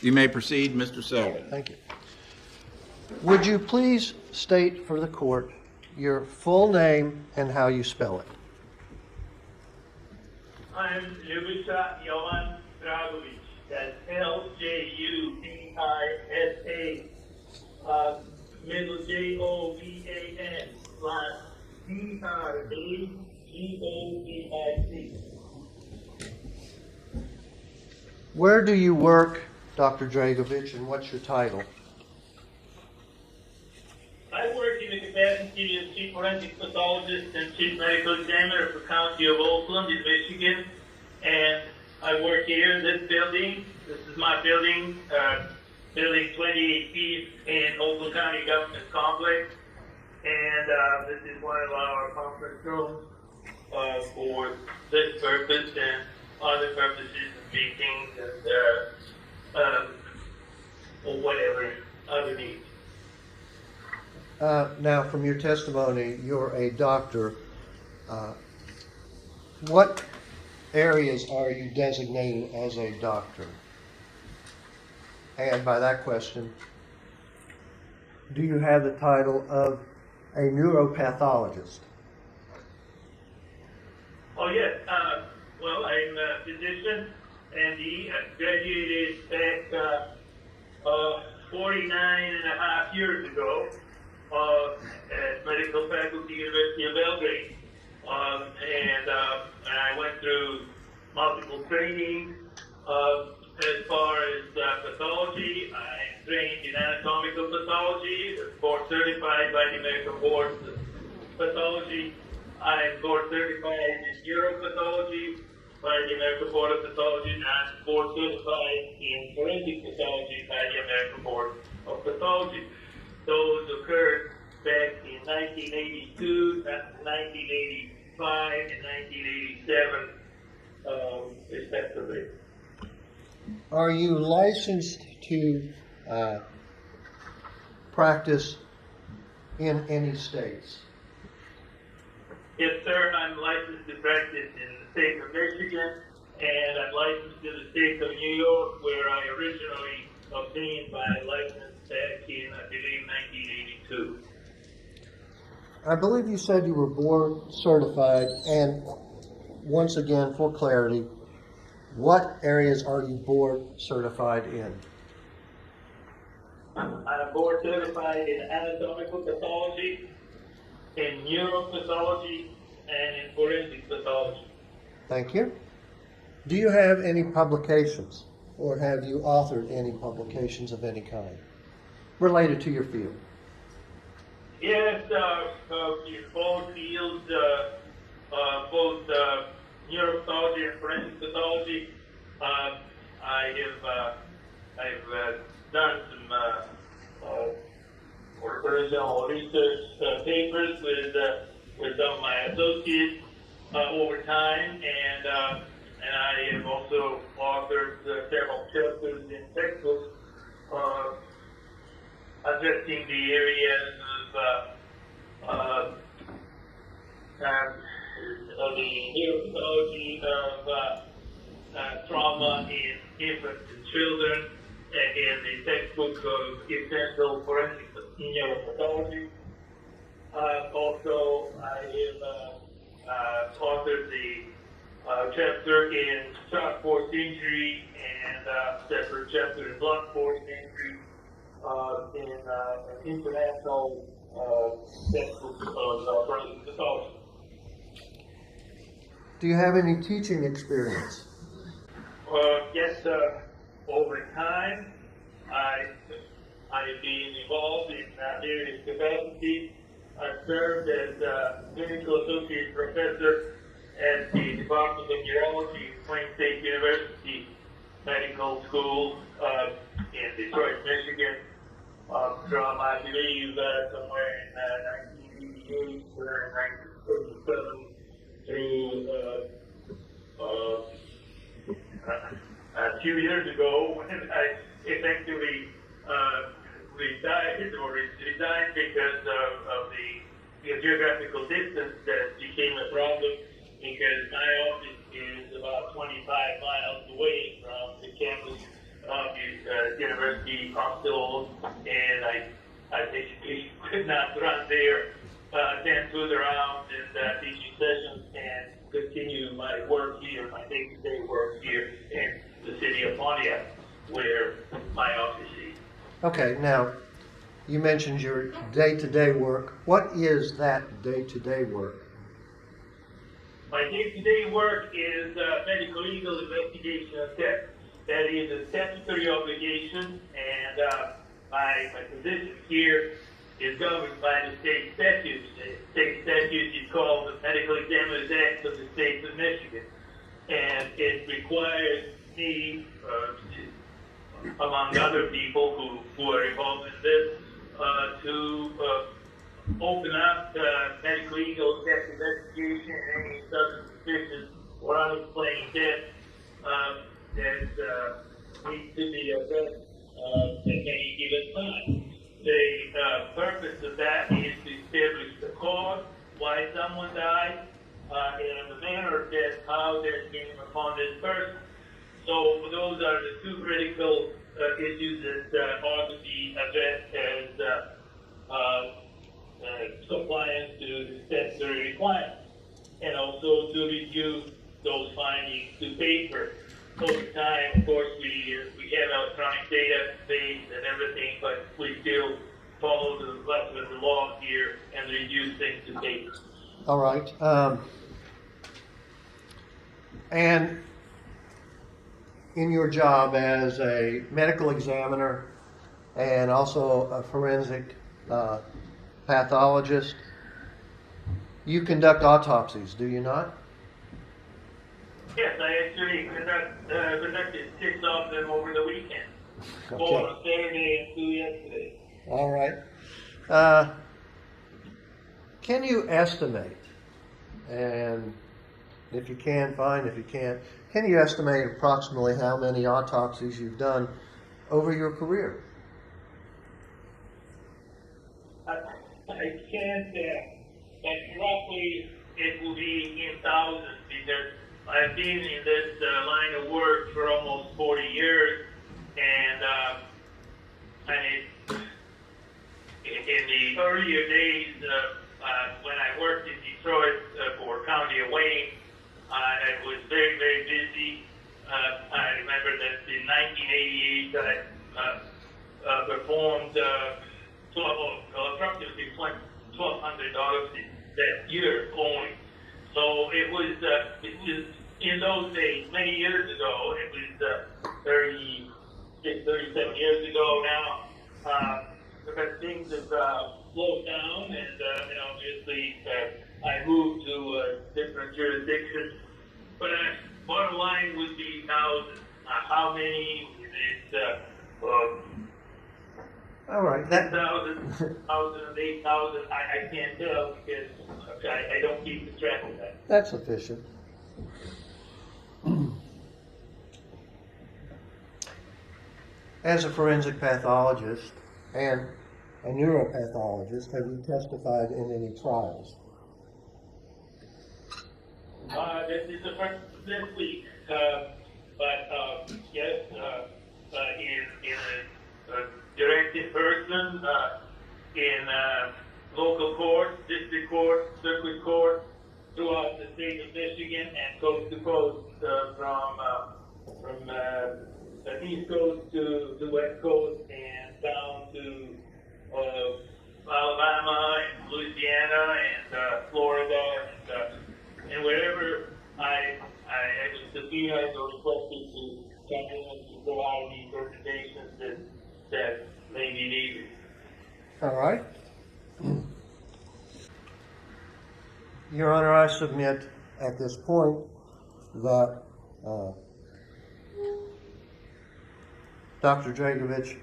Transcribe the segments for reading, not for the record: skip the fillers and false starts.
You may proceed, Mr. Selden. Thank you. Would you please state for the court your full name and how you spell it? I'm Ljubisa Jovan Dragovich. That's Ljubisa, middle Jovan, last Dragovic. Where do you work, Dr. Dragovich, and what's your title? I work in the capacity of chief forensic pathologist and chief medical examiner for County of Oakland in Michigan. And I work here in this building. This is my building, building 28 feet in Oakland County Government Complex. And this is one of our conference rooms for this purpose and other purposes of meetings and or whatever other needs. Now, from your testimony, you're a doctor. What areas are you designated as a doctor? And by that question, do you have the title of a neuropathologist? Oh, yes. Well, I'm a physician, and I graduated back 49 and a half years ago at Medical Faculty, University of Belgrade. And I went through multiple training as far as pathology. I trained in anatomical pathology, board certified by the American Board of Pathology. I'm board certified in neuropathology by the American Board of Pathology, and I'm board certified in forensic pathology by the American Board of Pathology. Those occurred back in 1982, 1985, and 1987, respectively. Are you licensed to practice in any states? Yes, sir. I'm licensed to practice in the state of Michigan, and I'm licensed in the state of New York, where I originally obtained my license back in, I believe, 1982. I believe you said you were board certified, and once again, for clarity, what areas are you board certified in? I'm board certified in anatomical pathology, in neuropathology, and in forensic pathology. Thank you. Do you have any publications, or have you authored any publications of any kind related to your field? Yes, in both fields, both neuropathology and forensic pathology. I've done some original research papers with some of my associates over time, and I have also authored several chapters in textbooks addressing the areas of the neuropathology of trauma in infants and children, in the textbook of essential forensic neuropathology. Also, I have authored the chapter in shock force injury and separate chapter in blunt force injury in an international textbook of forensic pathology. Do you have any teaching experience? Yes, over time, I've been involved in various capacities. I've served as clinical associate professor at the Department of Neurology at Wayne State University Medical School in Detroit, Michigan, from, I believe, somewhere in 1988 or 1987 through a few years ago when I effectively retired or resigned because of the geographical distance that became a problem, because my office is about 25 miles away from the campus of the University Hospital, and I basically could not run there, attend to the rounds and teaching sessions, and continue my work here, my day-to-day work here in the city of Pontiac, where my office is. Okay, now, you mentioned your day-to-day work. What is that day-to-day work? My day-to-day work is medical legal investigation of death. That is a statutory obligation, and my position here is governed by the state statutes. The state statute is called the Medical Examiner's Act of the State of Michigan, and it requires me, among other people who are involved in this, to open up medical legal death investigation and any sudden suspicion or unexplained death that needs to be addressed at any given time. The purpose of that is to establish the cause, why someone died, and the manner of death, how death came upon this person. So those are the two critical issues that ought to be addressed as compliance to the statutory requirements, and also to review those findings to paper. Over time, of course, we have electronic database and everything, but we still follow the letter of the law here and review things to paper. All right. And in your job as a medical examiner and also a forensic pathologist, you conduct autopsies, do you not? Yes, I actually conducted 6 of them over the weekend. Okay. 4 on Saturday and 2 yesterday. All right. Can you estimate, and if you can, fine, if you can't, can you estimate approximately how many autopsies you've done over your career? I can't, but roughly it will be in thousands, because I've been in this line of work for almost 40 years, and in the earlier days, when I worked in Detroit for County of Wayne, I was very, very busy. I remember that in 1988, I performed approximately 1,200 autopsies that year only. So it was in those days, many years ago. It was 36, 37 years ago now. Because things have slowed down, and obviously I moved to a different jurisdiction. But bottom line would be thousands. How many? It's All right. 10,000, 1,000, 8,000. I can't tell, because I don't keep the track of that. That's sufficient. As a forensic pathologist and a neuropathologist, have you testified in any trials? This is the first this week, but yes, in a direct in person, in local court, district court, circuit court, throughout the state of Michigan, and coast to coast, from the east coast to the west coast, and down to Alabama and Louisiana and Florida, and wherever I was subpoenaed or requested to come in and to provide the interpretations that may be needed. All right. Your Honor, I submit at this point that Dr. Dragovich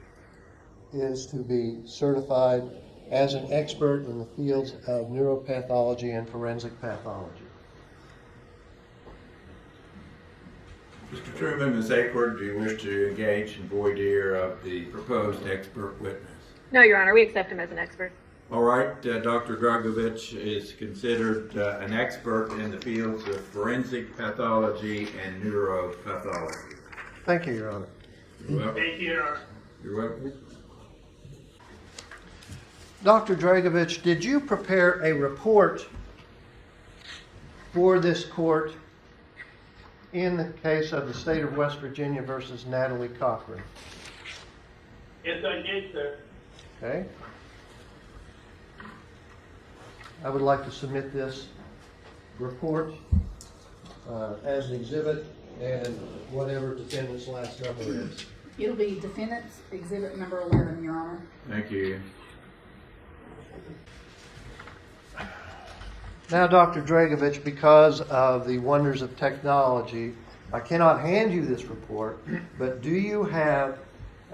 is to be certified as an expert in the fields of neuropathology and forensic pathology. Mr. Truman, Ms. Ackford, do you wish to engage in voir dire of the proposed expert witness? No, Your Honor, we accept him as an expert. All right, Dr. Dragovich is considered an expert in the fields of forensic pathology and neuropathology. Thank you, Your Honor. You're welcome. Thank you, Your Honor. You're welcome. Dr. Dragovich, did you prepare a report for this court in the case of the state of West Virginia versus Natalie Cochran? Yes, I did, sir. Okay. I would like to submit this report as an exhibit and whatever defendant's last number is. It'll be defendant's exhibit number 11, Your Honor. Thank you. Now, Dr. Dragovich, because of the wonders of technology, I cannot hand you this report, but do you have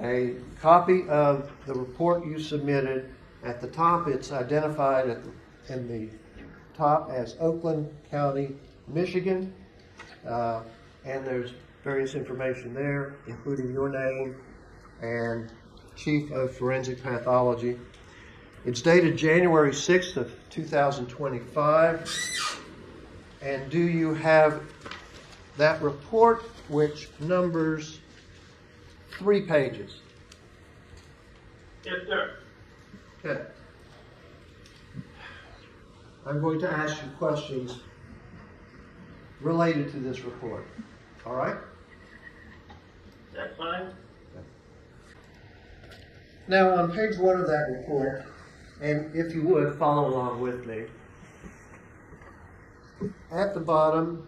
a copy of the report you submitted? At the top, it's identified in the top as Oakland County, Michigan, and there's various information there, including your name and Chief of Forensic Pathology. It's dated January 6th of 2025. And do you have that report, which numbers 3 pages? Yes, sir. Okay. I'm going to ask you questions related to this report. All right? That's fine. Now, on page 1 of that report, and if you would, follow along with me. At the bottom,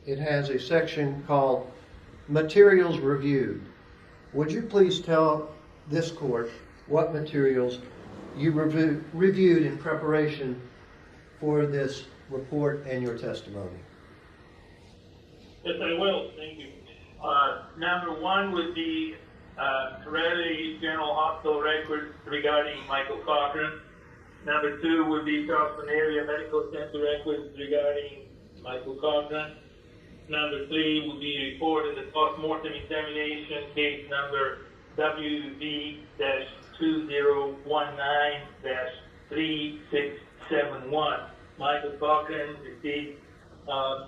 it has a section called Materials Reviewed. Would you please tell this court what materials you reviewed in preparation for this report and your testimony? Yes, I will. Thank you. Number 1 would be Hereditary General Hospital records regarding Michael Cochran. Number 2 would be Charleston Area Medical Center records regarding Michael Cochran. Number 3 would be a report of the postmortem examination, case number WV-2019-3671. Michael Cochran received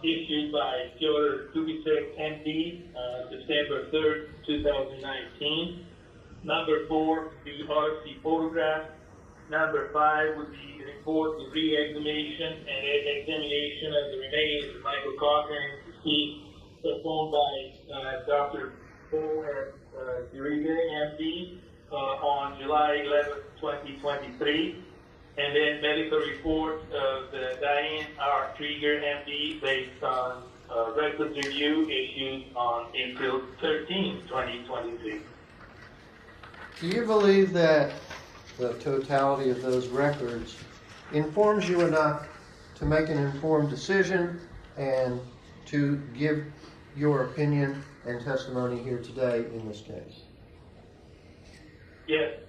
issued by Kubiczek, MD, September 3rd, 2019. Number 4 would be autopsy photograph. Number 5 would be report of re-examination and examination of the remains of Michael Cochran received performed by Dr. Paul Uribe, MD, on July 11th, 2023. And then medical report of Diane R. Krieger, MD, based on records review issued on April 13, 2023. Do you believe that the totality of those records informs you enough to make an informed decision and to give your opinion and testimony here today in this case? Yes.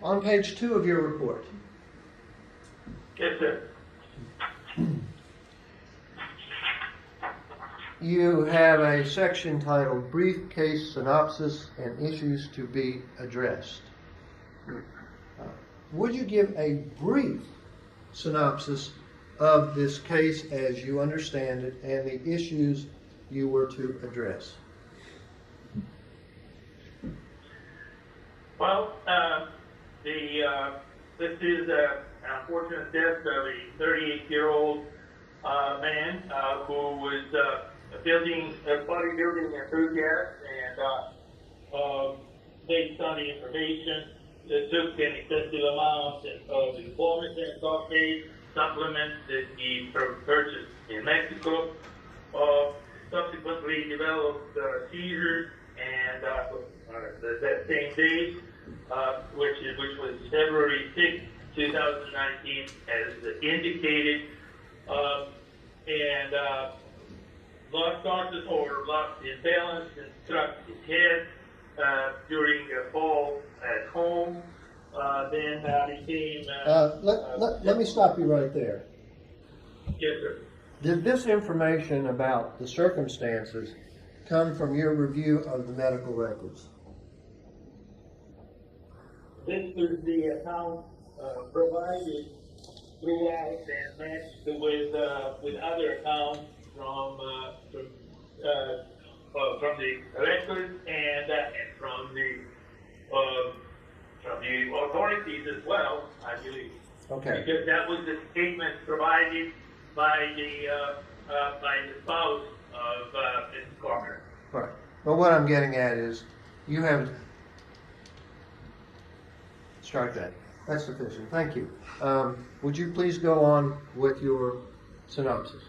On page 2 of your report, Yes, sir. you have a section titled Brief Case Synopsis and Issues to be Addressed. Would you give a brief synopsis of this case as you understand it and the issues you were to address? Well, this is an unfortunate death of a 38-year-old man who was a bodybuilding enthusiast, and based on the information, took an excessive amount of information sulfate supplements that he purchased in Mexico. Subsequently developed seizures, and that same day, which was February 6, 2019, as indicated, and lost consciousness or lost his balance and struck his head during a fall at home. Then became. Let me stop you right there. Yes, sir. Did this information about the circumstances come from your review of the medical records? This was the account provided throughout and matched with other accounts from the records and from authorities as well, I believe. Okay. Because that was the statement provided by the spouse of Mrs. Cochran. Right. But what I'm getting at is, you have, strike that. That's sufficient. Thank you. Would you please go on with your synopsis?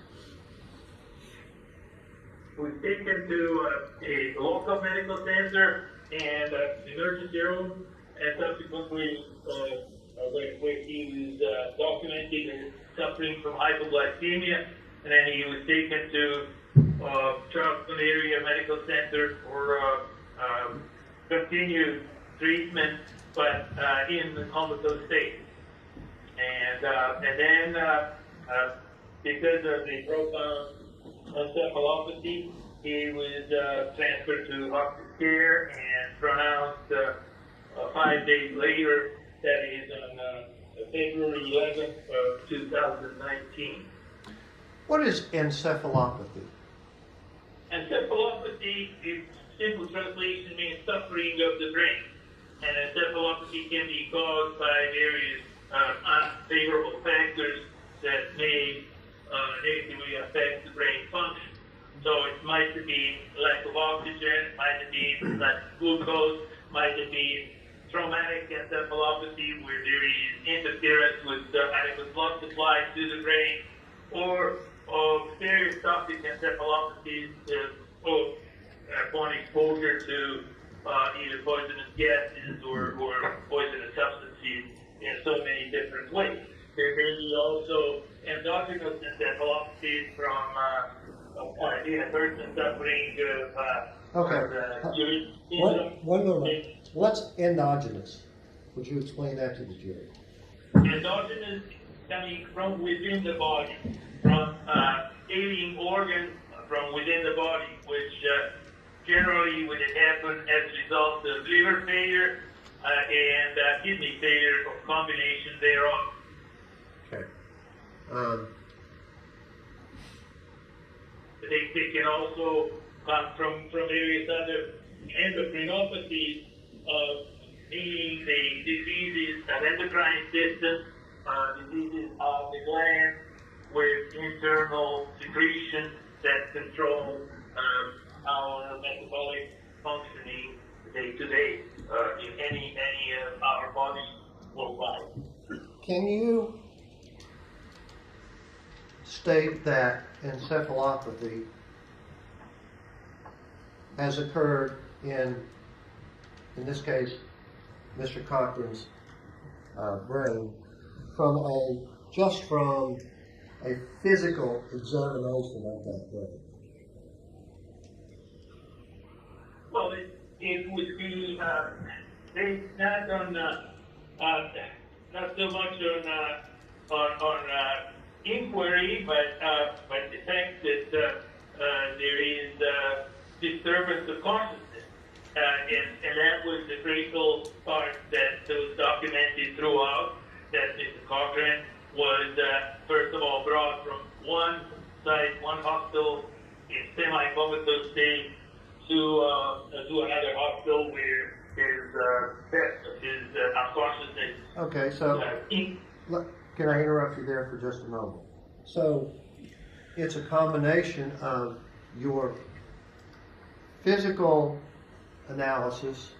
Was taken to a local medical center and emergency room, and subsequently, where he was documented as suffering from hypoglycemia, and then he was taken to Charleston area medical center for continued treatment, but in the comatose state. And then because of the profound encephalopathy, he was transferred to hospice care and pronounced 5 days later, that is on February 11th of 2019. What is encephalopathy? Encephalopathy, in simple translation, means suffering of the brain. And encephalopathy can be caused by various unfavorable factors that may negatively affect the brain function. So it might be lack of oxygen, might be lack of glucose, might be traumatic encephalopathy where there is interference with adequate blood supply to the brain, or stereotopic encephalopathies upon exposure to either poisonous gases or poisonous substances in so many different ways. There may be also endogenous encephalopathies from a person suffering of Uribe. One moment. What's endogenous? Would you explain that to the jury? Endogenous coming from within the body, from alien organs from within the body, which generally would happen as a result of liver failure and kidney failure, or combination thereof. Okay. They can also come from various other endocrinopathies, meaning the diseases of endocrine system, diseases of the glands with internal secretion that control our metabolic functioning day to day in any of our bodies worldwide. Can you state that encephalopathy has occurred in this case, Mr. Cochran's brain, just from a physical examination of that brain? Well, it would be based not on not so much on inquiry, but the fact that there is disturbance of consciousness, and that was the critical part that was documented throughout. That Mr. Cochran was first of all brought from one site, one hospital in semi-comatose state to another hospital where his unconsciousness. Okay, so can I interrupt you there for just a moment? So it's a combination of your physical analysis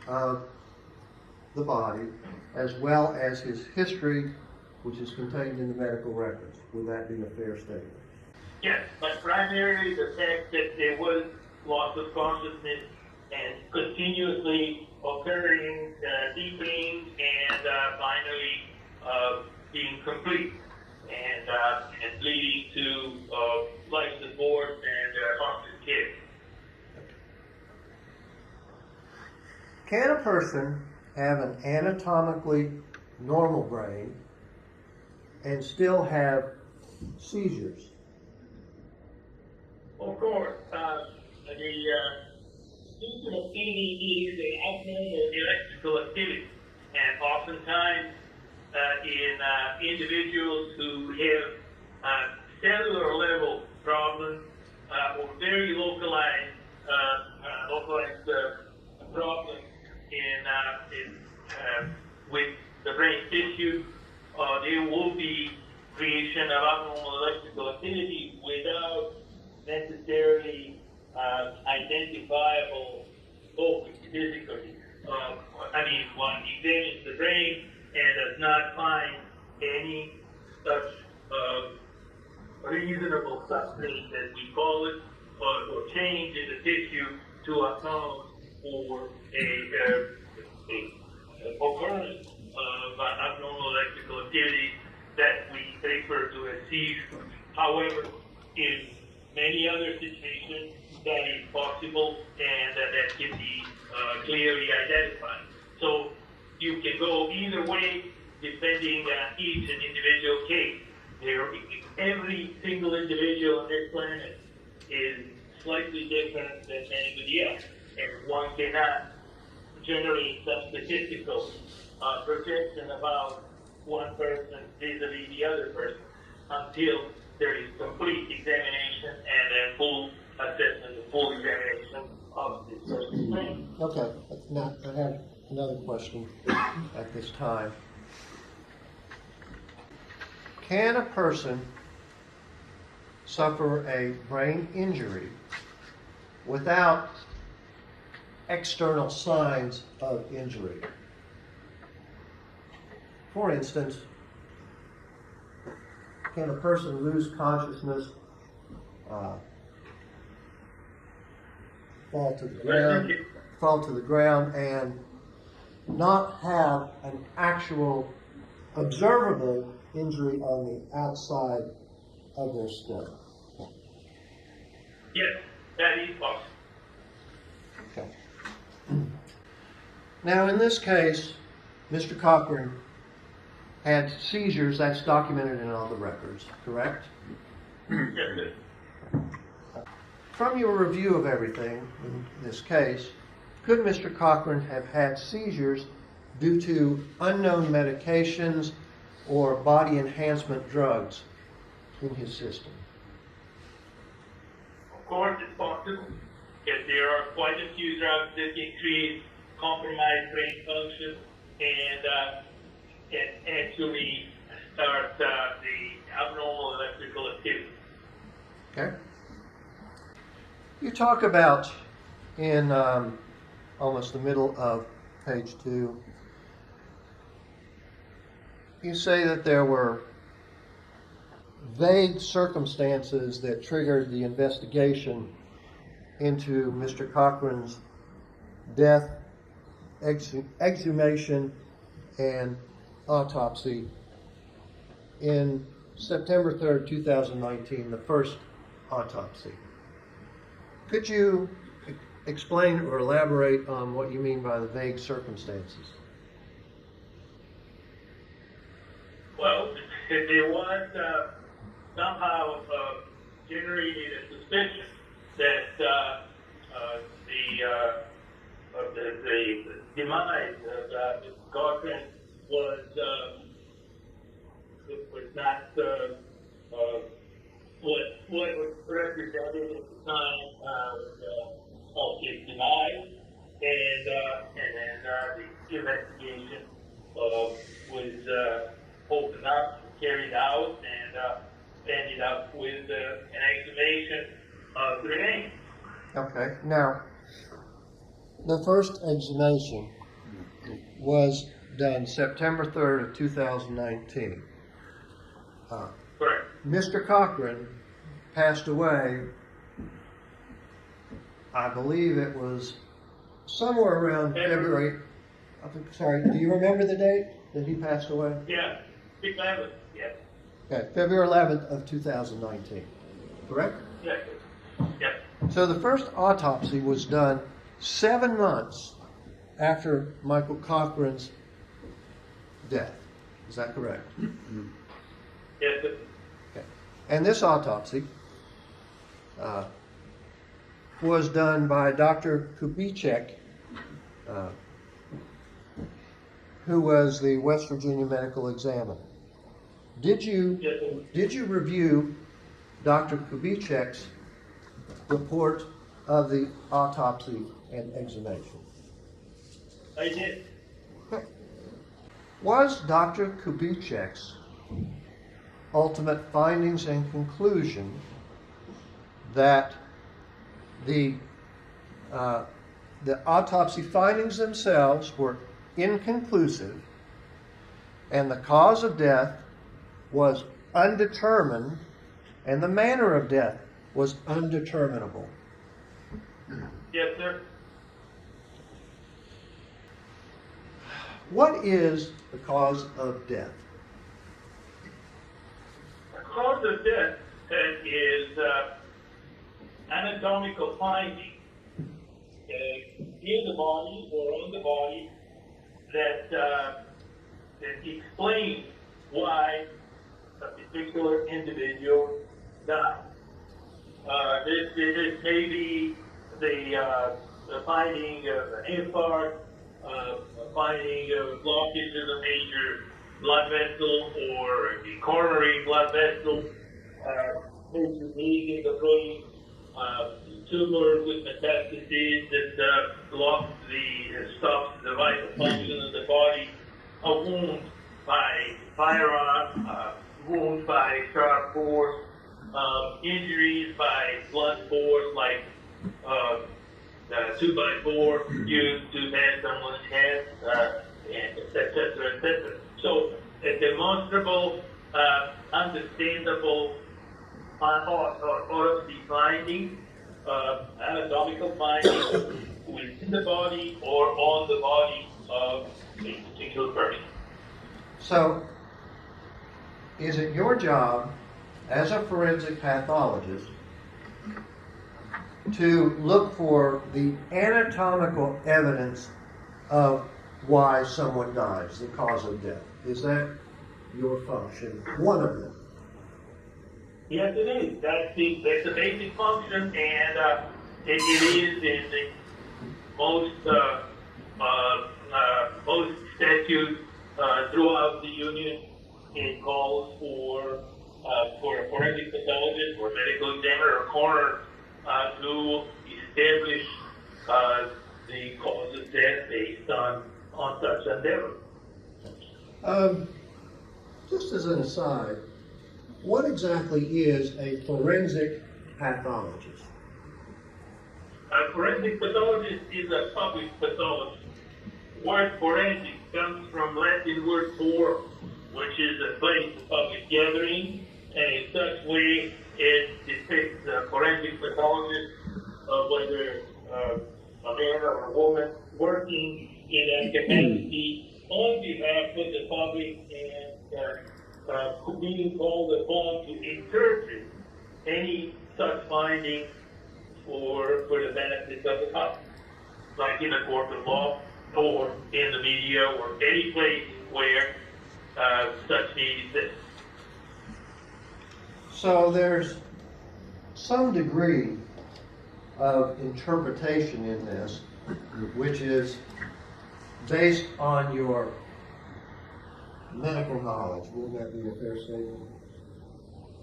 of the body as well as his history, which is contained in the medical records. Would that be a fair statement? Yes, but primarily the fact that there was loss of consciousness and continuously occurring, deepening, and finally being complete, and leading to life support and hospice care. Can a person have an anatomically normal brain and still have seizures? Of course, the symptom of PD is an abnormal electrical activity, and oftentimes in individuals who have cellular level problems or very localized problems in with the brain tissue. There will be creation of abnormal electrical activity without necessarily identifiable focus physically. One examines the brain and does not find any such reasonable substance, as we call it, or change in the tissue to account for a occurrence of abnormal electrical activity that we refer to as seizure. However, in many other situations, that is possible and that can be clearly identified. So you can go either way depending on each and individual case. Every single individual on this planet is slightly different than anybody else, and one cannot generate some statistical projection about one person vis-a-vis the other person until there is complete examination and a full assessment, a full examination of this person's brain. Okay, now I have another question at this time. Can a person suffer a brain injury without external signs of injury? For instance, can a person lose consciousness, fall to the ground, and not have an actual observable injury on the outside of their skull? Yes, that is possible. Okay. Now, in this case, Mr. Cochran had seizures. That's documented in all the records, correct? Yes, sir. From your review of everything in this case, could Mr. Cochran have had seizures due to unknown medications or body enhancement drugs in his system? Of course, it's possible. Yes, there are quite a few drugs that can create compromised brain function and actually start the abnormal electrical activity. Okay. You talk about in almost the middle of page 2, you say that there were vague circumstances that triggered the investigation into Mr. Cochran's death, exhumation, and autopsy in September 3rd, 2019, the first autopsy. Could you explain or elaborate on what you mean by the vague circumstances? Well, there was somehow generated a suspicion that the demise of Mr. Cochran was not what was represented at the time of his demise, and then the investigation was opened up, carried out, and ended up with an exhumation of the remains. Okay. Now, the first exhumation was done September 3rd of 2019. Correct. Mr. Cochran passed away, I believe it was somewhere around February. Sorry, do you remember the date that he passed away? Yeah, 6/11, yes. Okay, February 11th of 2019, correct? Yes. Yes. So the first autopsy was done 7 months after Michael Cochran's death. Is that correct? Yes, sir. Okay. And this autopsy was done by Dr. Kubiczek, who was the West Virginia medical examiner. Did you review Dr. Kubiczek's report of the autopsy and exhumation? I did. Was Dr. Kubiczek's ultimate findings and conclusion that the autopsy findings themselves were inconclusive and the cause of death was undetermined and the manner of death was undeterminable? Yes, sir. What is the cause of death? The cause of death is anatomical finding in the body or on the body that explains why a particular individual died. This may be the finding of an infarct, finding of blockage of a major blood vessel or a coronary blood vessel, major leak in the brain, tumor with metastases that stops the vital function of the body, a wound by firearm, wound by sharp force, injuries by blunt force like 2x4 used to bash someone's head, and etc., etc. So, a demonstrable, understandable autopsy finding, anatomical finding within the body or on the body of a particular person. So, is it your job as a forensic pathologist to look for the anatomical evidence of why someone dies, the cause of death? Is that your function? One of them. Yes, it is. That's the basic function, and it is in the most statutes throughout the union. It calls for a forensic pathologist or medical examiner or coroner to establish the cause of death based on such endeavor. Just as an aside, what exactly is a forensic pathologist? A forensic pathologist is a public pathologist. Word forensic comes from Latin word for, which is a place of public gathering, and in such way it depicts a forensic pathologist, whether a man or a woman, working in that capacity on behalf of the public and being called upon to interpret any such finding for the benefit of the public, like in a court of law or in the media or any place where such need exists. So there's some degree of interpretation in this, which is based on your medical knowledge. Wouldn't that be a fair statement?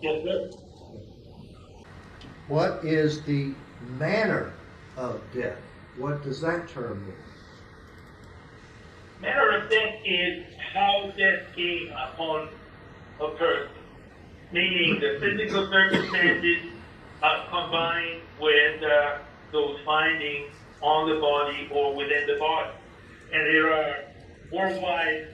Yes, sir. What is the manner of death? What does that term mean? Manner of death is how death came upon a person, meaning the physical circumstances combined with those findings on the body or within the body. And there are worldwide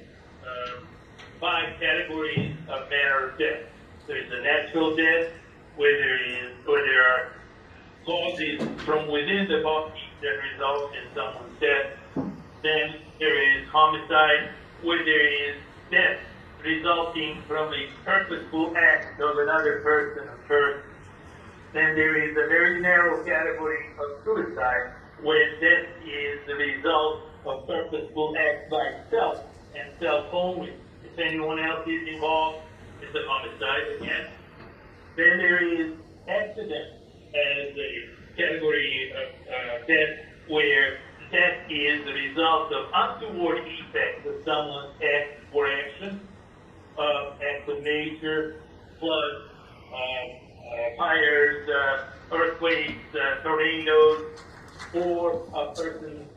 5 categories of manner of death. There's a natural death, where there are causes from within the body that result in someone's death. Then there is homicide, where there is death resulting from a purposeful act of another person or person. Then there is a very narrow category of suicide, where death is the result of purposeful acts by self and self only. If anyone else is involved, it's a homicide again. Then there is accident as a category of death, where death is the result of untoward effects of someone's act or action, acts of nature, floods, fires, earthquakes, tornadoes, or a person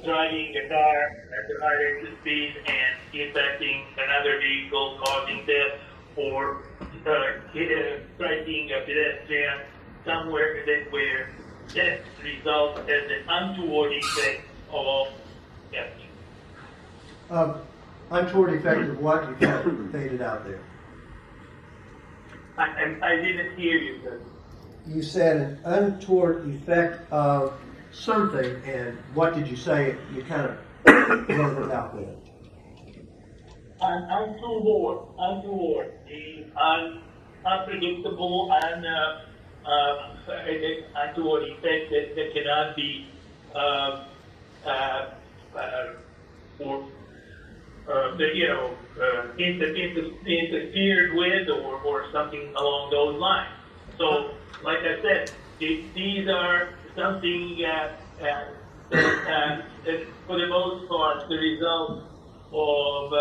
driving a car at a high rate of speed and impacting another vehicle, causing death, or striking a pedestrian somewhere where death results as an untoward effect of death. Untoward effect of what? You kind of faded out there. I didn't hear you, sir. You said an untoward effect of something, and what did you say? You kind of blurted out there. Untoward, the unpredictable and untoward effect that cannot be interfered with or something along those lines. So, like I said, these are something that for the most part, the result of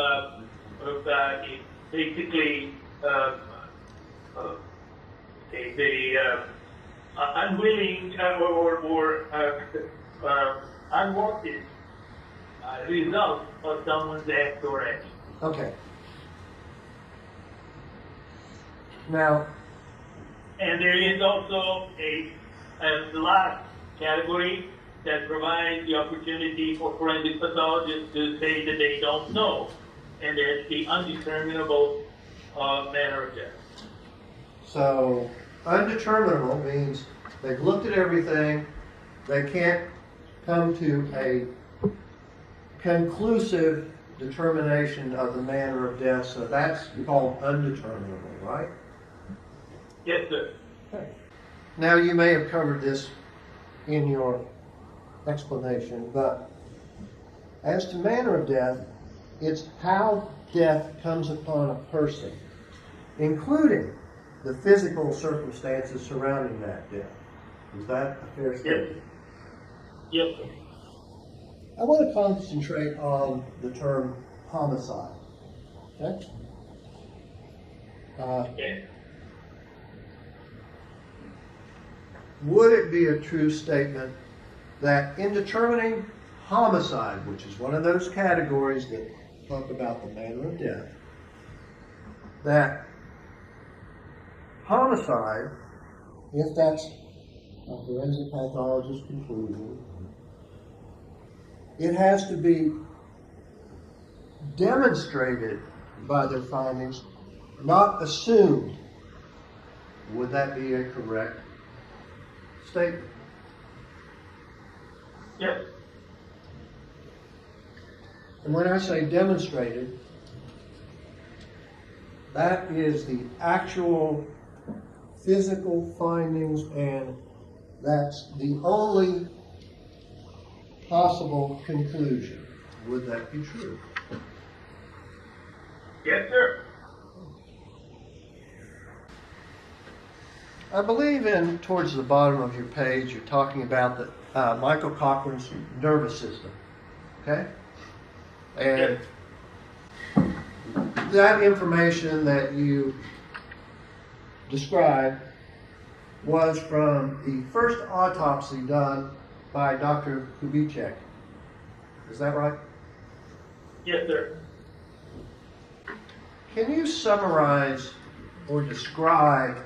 basically the unwilling or unwanted result of someone's act or action. Okay. Now, and there is also a last category that provides the opportunity for forensic pathologists to say that they don't know, and that's the undeterminable manner of death. so undeterminable means they've looked at everything, they can't come to a conclusive determination of the manner of death, so that's called undeterminable, right? Yes, sir. Okay. Now, you may have covered this in your explanation, but as to manner of death, it's how death comes upon a person, including the physical circumstances surrounding that death. Is that a fair statement? Yes, sir. I want to concentrate on the term homicide. Okay? Okay. Would it be a true statement that in determining homicide, which is one of those categories that talk about the manner of death, that homicide, if that's a forensic pathologist's conclusion, it has to be demonstrated by their findings, not assumed? Would that be a correct statement? Yes. And when I say demonstrated, that is the actual physical findings, and that's the only possible conclusion. Would that be true? Yes, sir. I believe towards the bottom of your page, you're talking about the Michael Cochran's nervous system. Okay? And that information that you described was from the first autopsy done by Dr. Kubiczek. Is that right? Yes, sir. Can you summarize or describe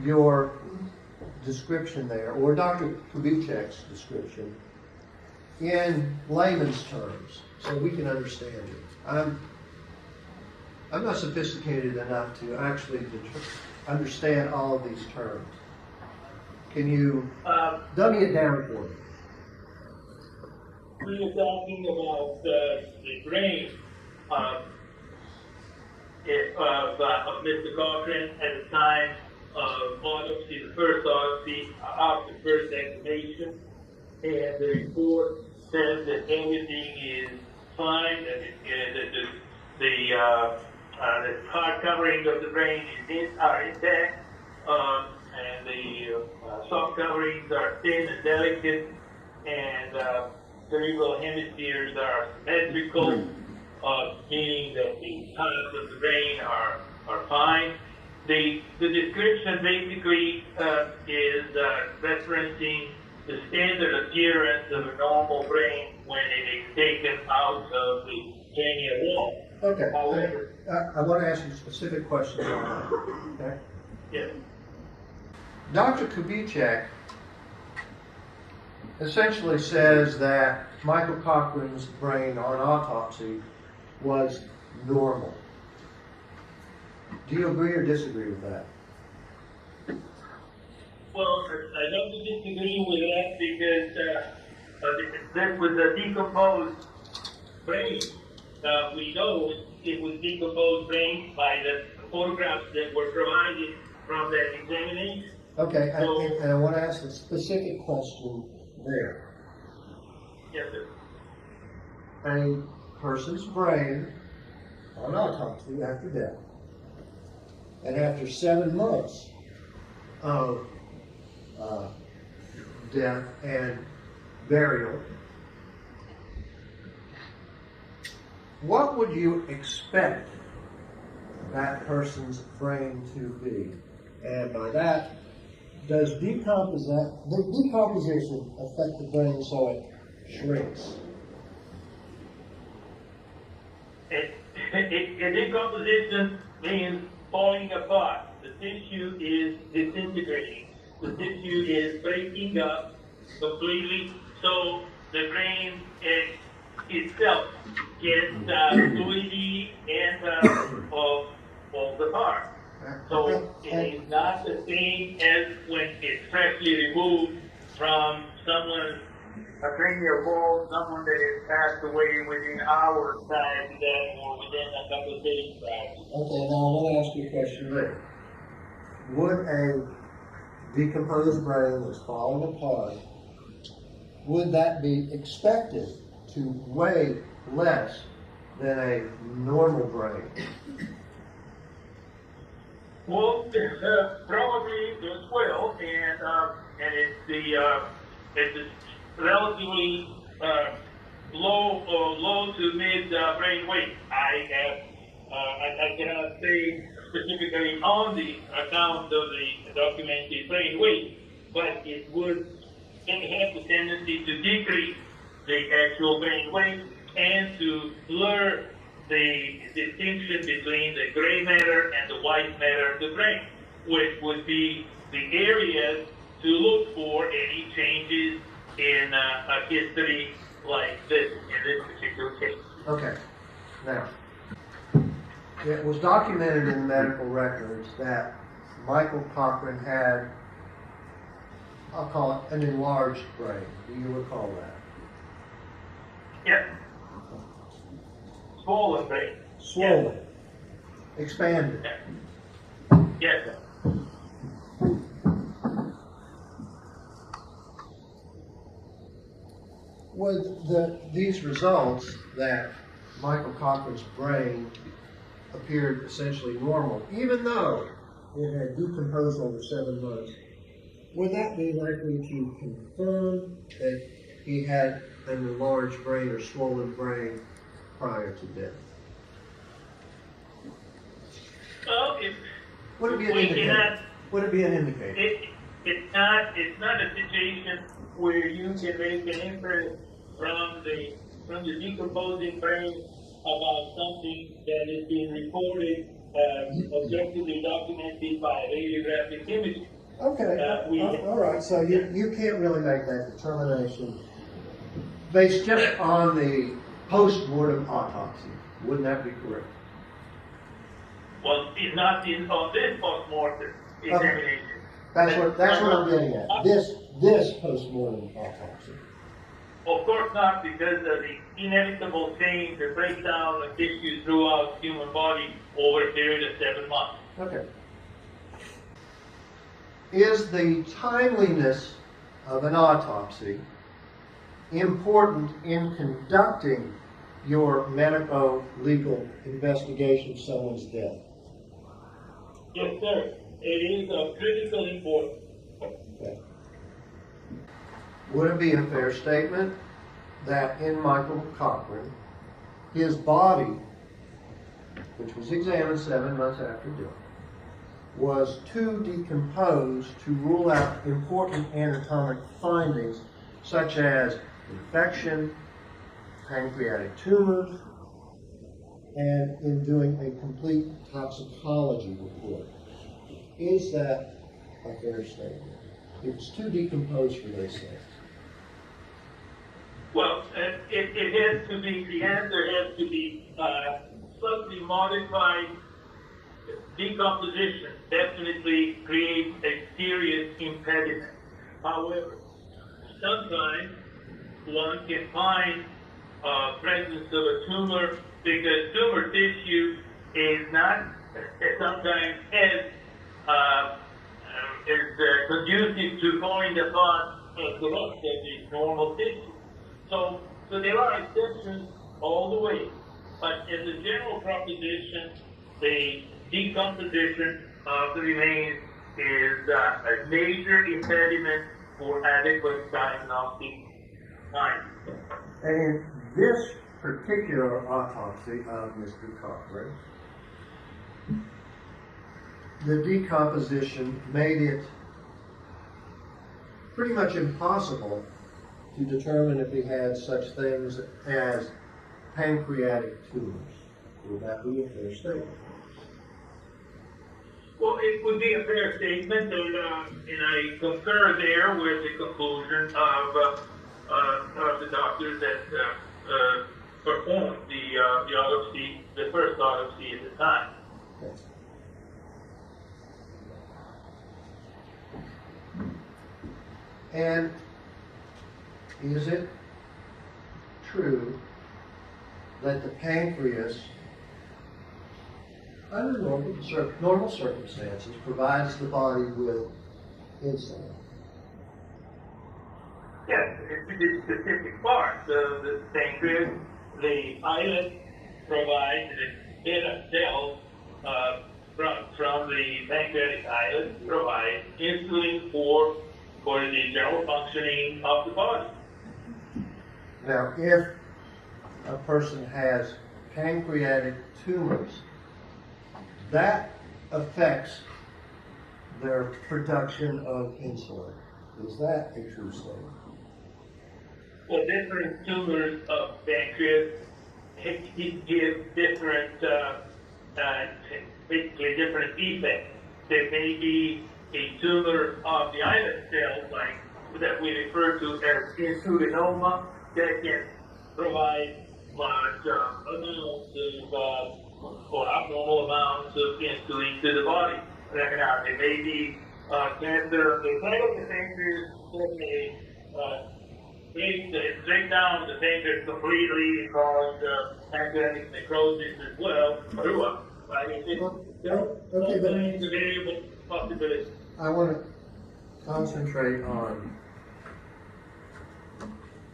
your description there, or Dr. Kubiczek's description, in layman's terms, so we can understand it? I'm not sophisticated enough to actually understand all of these terms. Can you dummy it down for me? We were talking about the brain of Mr. Cochran at the time of autopsy, the first autopsy, after the first exhumation, and the report says that everything is fine, that the hard covering of the brain are intact, and the soft coverings are thin and delicate, and cerebral hemispheres are symmetrical, meaning that the parts of the brain are fine. The description basically is referencing the standard appearance of a normal brain when it is taken out of the cranial wall. Okay. However, I want to ask you specific questions on that. Okay. yes. Dr. Kubiczek essentially says that Michael Cochran's brain on autopsy was normal. Do you agree or disagree with that? Well, I don't disagree with that because this was a decomposed brain. We know it was decomposed brain by the photographs that were provided from that examination. Okay, So- and I want to ask a specific question there. Yes, sir. A person's brain on autopsy after death, and after 7 months of death and burial, what would you expect that person's brain to be? And by that, does decomposition affect the brain so it shrinks? A decomposition means falling apart. The tissue is disintegrating. The tissue is breaking up completely, so the brain itself gets fluidity and falls apart. So it is not the same as when it's freshly removed from someone, a cranial bone, someone that has passed away within hours prior to that or within a couple of days prior to that. Okay, now I want to ask you a question there. Would a decomposed brain that's falling apart, would that be expected to weigh less than a normal brain? Well, probably as well, and it's a relatively low to mid brain weight. I cannot say specifically on the account of the documented brain weight, but it have the tendency to decrease the actual brain weight and to blur the distinction between the gray matter and the white matter of the brain, which would be the areas to look for any changes in a history like this, in this particular case. Okay, now, it was documented in medical records that Michael Cochran had, I'll call it an enlarged brain. Do you recall that? Yes. Swollen brain. Swollen, expanded. Yes. With these results that Michael Cochran's brain appeared essentially normal, even though it had decomposed over 7 months, would that be likely to confirm that he had an enlarged brain or swollen brain prior to death? Well, Would it be an indicator? Would it be an indicator? it's not a situation where you can make an inference from the decomposing brain about something that is being reported, objectively documented by radiographic imaging. Okay, all right, so you can't really make that determination based just on the post-mortem autopsy. Wouldn't that be correct? Well, it's not on this post-mortem examination. That's what I'm getting at. This post-mortem autopsy. Of course not, because of the inevitable change, the breakdown of tissue throughout the human body over a period of 7 months. Okay. Is the timeliness of an autopsy important in conducting your medico-legal investigation of someone's death? Yes, sir. It is of critical importance. Okay. Would it be a fair statement that in Michael Cochran, his body, which was examined 7 months after death, was too decomposed to rule out important anatomic findings such as infection, pancreatic tumors, and in doing a complete toxicology report. Is that a fair statement? It was too decomposed for those things. Well, it has to be, the answer has to be slightly modified. Decomposition definitely creates a serious impediment. However, sometimes one can find presence of a tumor because tumor tissue is not sometimes as conducive to falling apart as the rest of the normal tissue. So there are exceptions all the way, but as a general proposition, the decomposition of the remains is a major impediment for adequate diagnostic findings. And in this particular autopsy of Mr. Cochran, the decomposition made it pretty much impossible to determine if he had such things as pancreatic tumors. Would that be a fair statement? Well, it would be a fair statement, and I concur there with the conclusion of the doctors that performed the autopsy, the first autopsy at the time. Yes. And is it true that the pancreas, under normal circumstances, provides the body with insulin? Yes, it's the specific parts of the pancreas. The islet provides the beta cells from the pancreatic islet provide insulin for the general functioning of the body. Now, if a person has pancreatic tumors, that affects their production of insulin. Is that a true statement? Well, different tumors of pancreas give different, basically different effects. There may be a tumor of the islet cells, like that we refer to as insulinoma, that can provide large amounts of or abnormal amounts of insulin to the body. Now, there may be cancer of the pancreas that may break down the pancreas completely and cause pancreatic necrosis as well. Variable possibilities. I want to concentrate on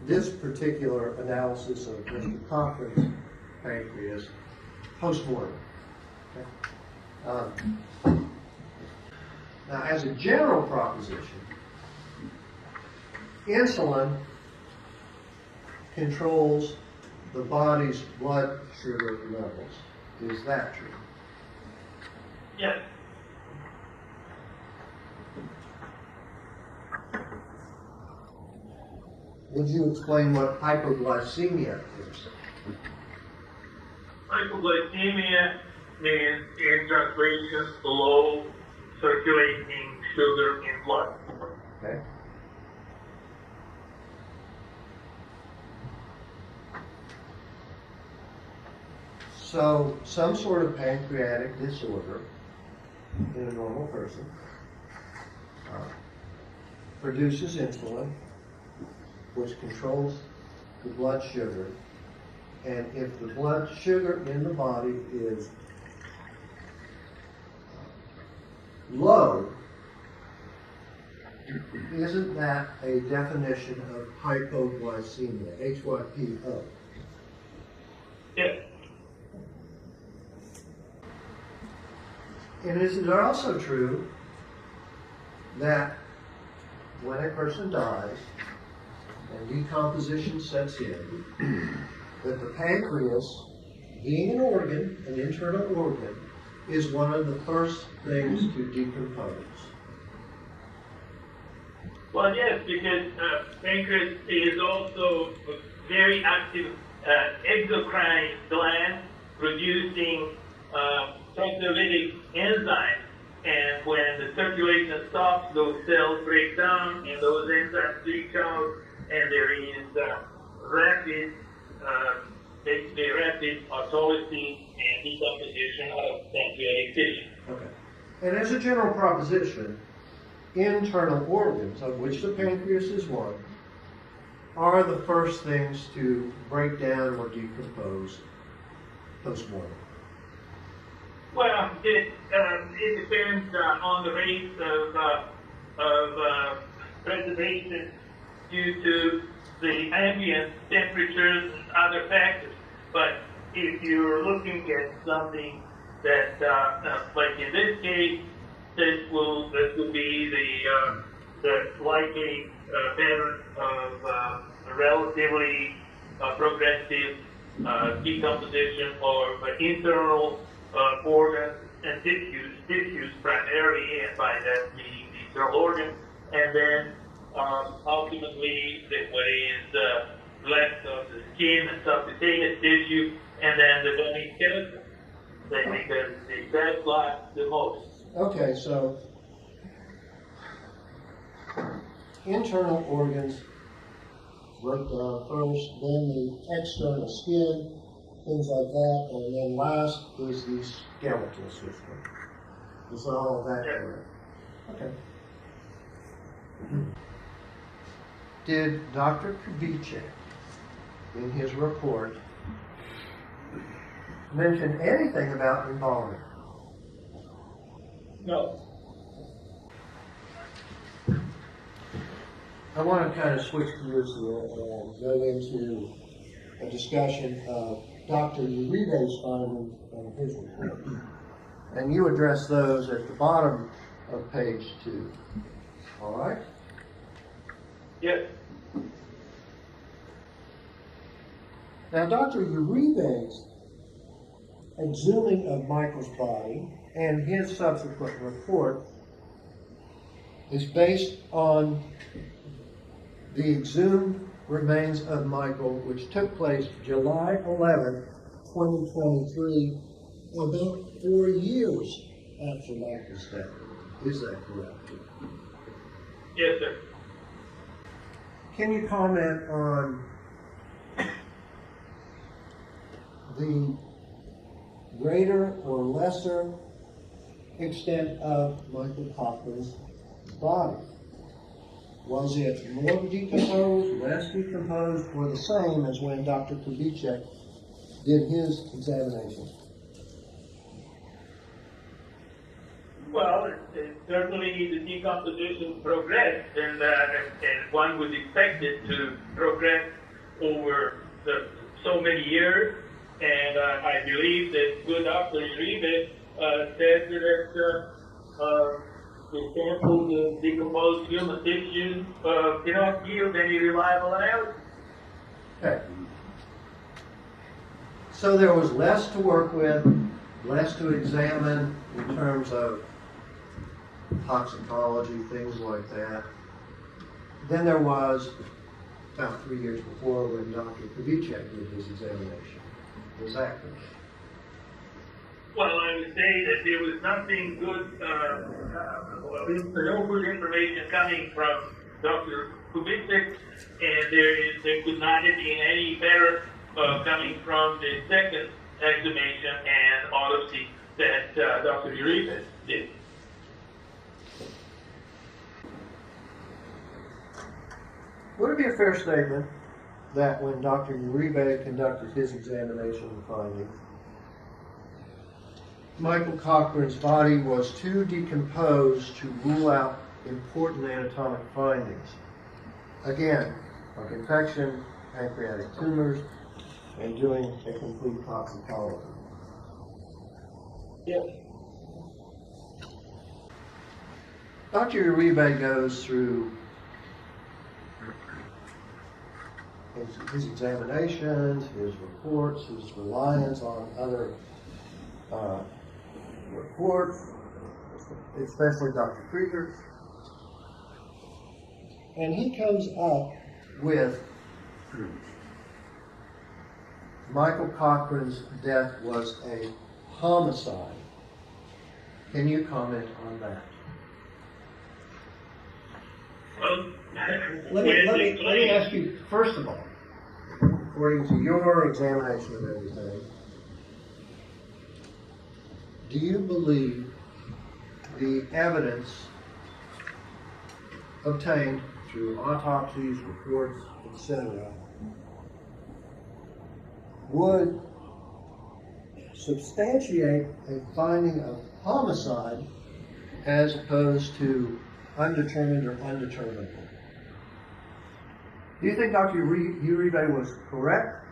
this particular analysis of Mr. Cochran's pancreas post-mortem. Okay. Now, as a general proposition, insulin controls the body's blood sugar levels. Is that true? Yes. Would you explain what hypoglycemia is? Hypoglycemia means, in translation, low circulating sugar in blood. Okay. So, some sort of pancreatic disorder in a normal person produces insulin, which controls the blood sugar. And if the blood sugar in the body is low, isn't that a definition of hypoglycemia? H-Y-P-O. Yes. And is it also true that when a person dies and decomposition sets in, that the pancreas, being an organ, an internal organ, is one of the first things to decompose. Well, yes, because pancreas is also a very active exocrine gland producing thrombolytic enzymes. And when the circulation stops, those cells break down and those enzymes leak out, and there is basically rapid autopsy and decomposition of pancreatic tissue. Okay. And as a general proposition, internal organs, of which the pancreas is one, are the first things to break down or decompose post-mortem. Well, it depends on the rate of preservation due to the ambient temperatures and other factors. But if you're looking at something that, like in this case, this will be the likely pattern of relatively progressive decomposition or internal organs and tissues primarily, and by that the internal organs, and then ultimately what is left of the skin and subcutaneous tissue, and then the bony skeleton, because that lasts the most. Okay, so internal organs break down first, then the external skin, things like that, and then last is the skeletal system. Is all of that correct? Okay. Did Dr. Kubiczek, in his report, mention anything about embalming? No. I want to kind of switch gears here and go into a discussion of Dr. Uribe's findings in his report. And you address those at the bottom of page 2. All right? Yes. Now, Dr. Uribe's exhuming of Michael's body and his subsequent report is based on the exhumed remains of Michael, which took place July 11th, 2023, about 4 years after Michael's death. Is that correct? Yes, sir. Can you comment on the greater or lesser extent of Michael Cochran's body? Was it more decomposed, less decomposed, or the same as when Dr. Kubiczek did his examination? Well, certainly the decomposition progressed, and one would expect it to progress over so many years. And I believe that good Dr. Uribe said that the samples of decomposed human tissue cannot yield any reliable analysis. Okay. So there was less to work with, less to examine in terms of toxicology, things like that. Then there was about 3 years before when Dr. Kubiczek did his examination. Was that correct? Well, I would say that there was nothing good, no good information coming from Dr. Kubiczek, and there could not have been any better coming from the second exhumation and autopsy that Dr. Uribe did. Would it be a fair statement that when Dr. Uribe conducted his examination and findings, Michael Cochran's body was too decomposed to rule out important anatomic findings? Again, like infection, pancreatic tumors, and doing a complete toxicology. Yes. Dr. Uribe goes through his examinations, his reports, his reliance on other report, especially Dr. Krieger, and he comes up with Michael Cochran's death was a homicide. Can you comment on that? Well, Let me ask you, first of all, according to your examination of everything, do you believe the evidence obtained through autopsies, reports, etc., would substantiate a finding of homicide as opposed to undetermined or undeterminable? Do you think Dr. Uribe was correct,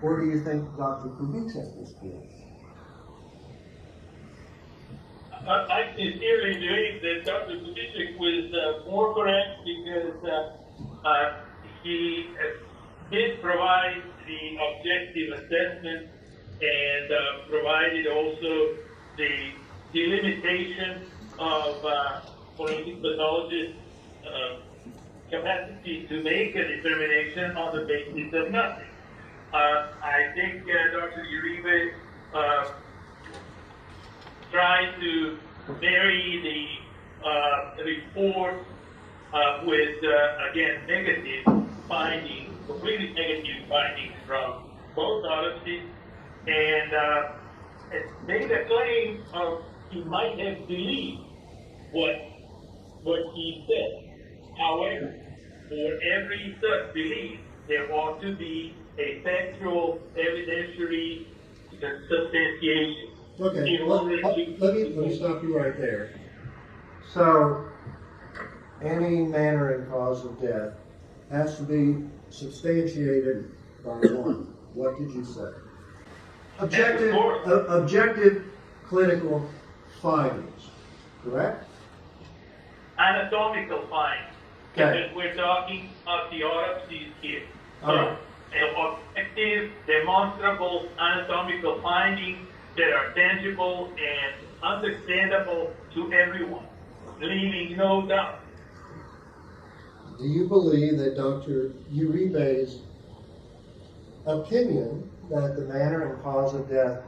or do you think Dr. Kubiczek was correct? I sincerely believe that Dr. Kubiczek was more correct because he did provide the objective assessment and provided also the delimitation of forensic pathologist's capacity to make a determination on the basis of nothing. I think Dr. Uribe tried to vary the report with, again, negative findings, completely negative findings from both autopsies, and made a claim of he might have believed what he said. However, for every such belief, there ought to be a factual evidentiary substantiation. Okay, let me stop you right there. So, any manner and cause of death has to be substantiated by one. What did you say? Objective clinical findings, correct? Anatomical findings. Okay. Because we're talking of the autopsies here. All right. Objective, demonstrable anatomical findings that are tangible and understandable to everyone, leaving no doubt. Do you believe that Dr. Uribe's opinion that the manner and cause of death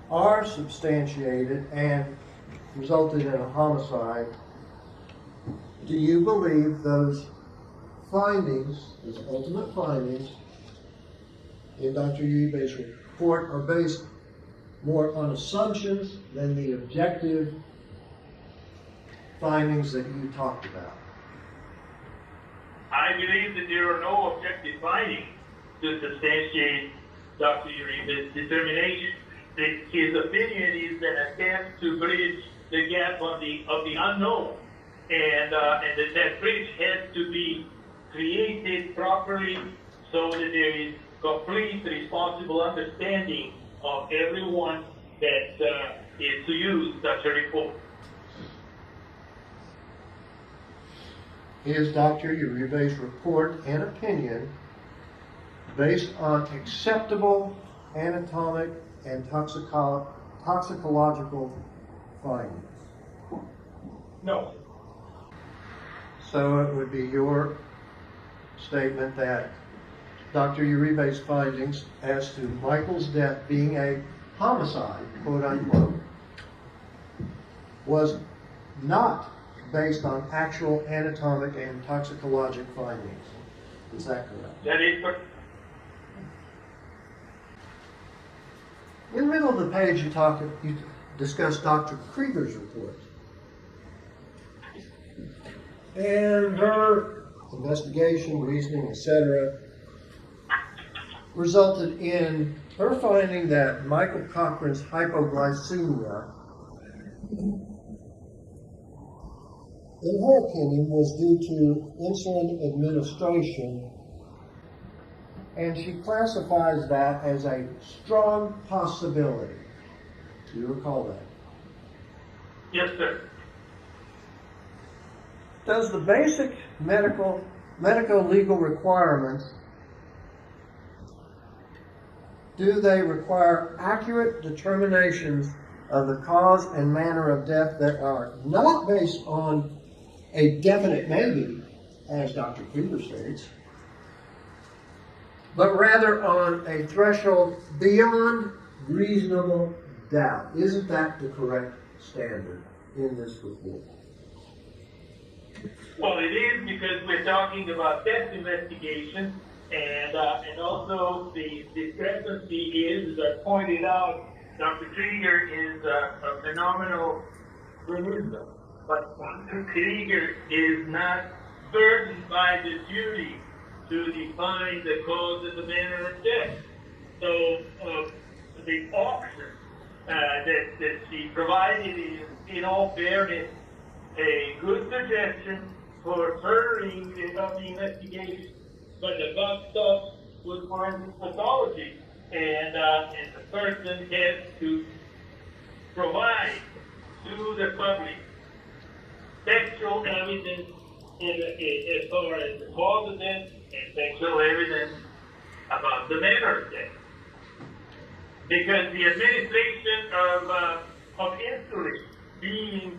are substantiated and resulted in a homicide, do you believe those findings, those ultimate findings in Dr. Uribe's report are based more on assumptions than the objective findings that you talked about? I believe that there are no objective findings to substantiate Dr. Uribe's determination. His opinion is an attempt to bridge the gap of the unknown, and that bridge has to be created properly so that there is complete responsible understanding of everyone that is to use such a report. Is Dr. Uribe's report and opinion based on acceptable anatomic and toxicological findings? No. So it would be your statement that Dr. Uribe's findings as to Michael's death being a homicide, quote unquote, was not based on actual anatomic and toxicologic findings. Is that correct? That is correct. In the middle of the page, you discuss Dr. Krieger's report. And her investigation, reasoning, etc., resulted in her finding that Michael Cochran's hypoglycemia, in her opinion, was due to insulin administration, and she classifies that as a strong possibility. Do you recall that? Yes, sir. Does the basic medico-legal requirements do they require accurate determinations of the cause and manner of death that are not based on a definite maybe, as Dr. Krieger states, but rather on a threshold beyond reasonable doubt? Isn't that the correct standard in this report? Well, it is, because we're talking about death investigation, and also the discrepancy is, as I pointed out, Dr. Krieger is a phenomenal reason, but Dr. Krieger is not burdened by the duty to define the cause and the manner of death. So the option that she provided is, in all fairness, a good suggestion for furthering the investigation, but the buck stops with forensic pathology, and the person has to provide to the public textual evidence as far as the cause of death and textual evidence about the manner of death. Because the administration of insulin being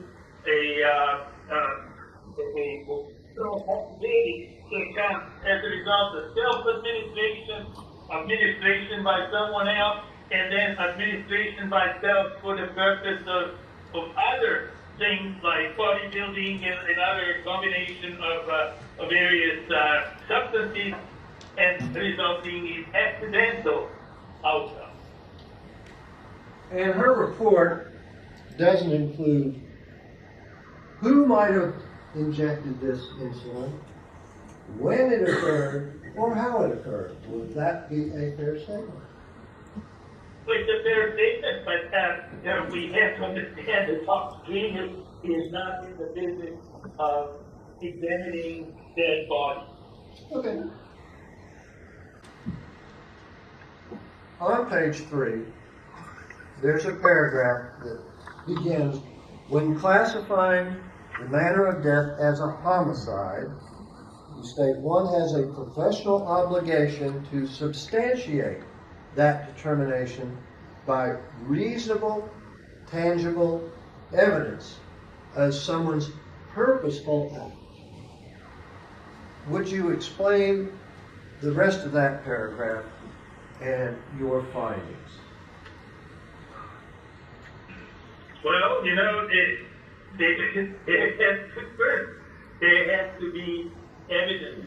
as a result of self-administration, administration by someone else, and then administration by self for the purpose of other things like bodybuilding and other combination of various substances, and resulting in accidental outcomes. And her report doesn't include who might have injected this insulin, when it occurred, or how it occurred. Would that be a fair statement? It's a fair statement, but we have to understand that Dr. Krieger is not in the business of examining dead bodies. Okay. On page 3, there's a paragraph that begins, when classifying the manner of death as a homicide, you state one has a professional obligation to substantiate that determination by reasonable, tangible evidence as someone's purposeful act. Would you explain the rest of that paragraph and your findings? Well, you know, there has to be evidence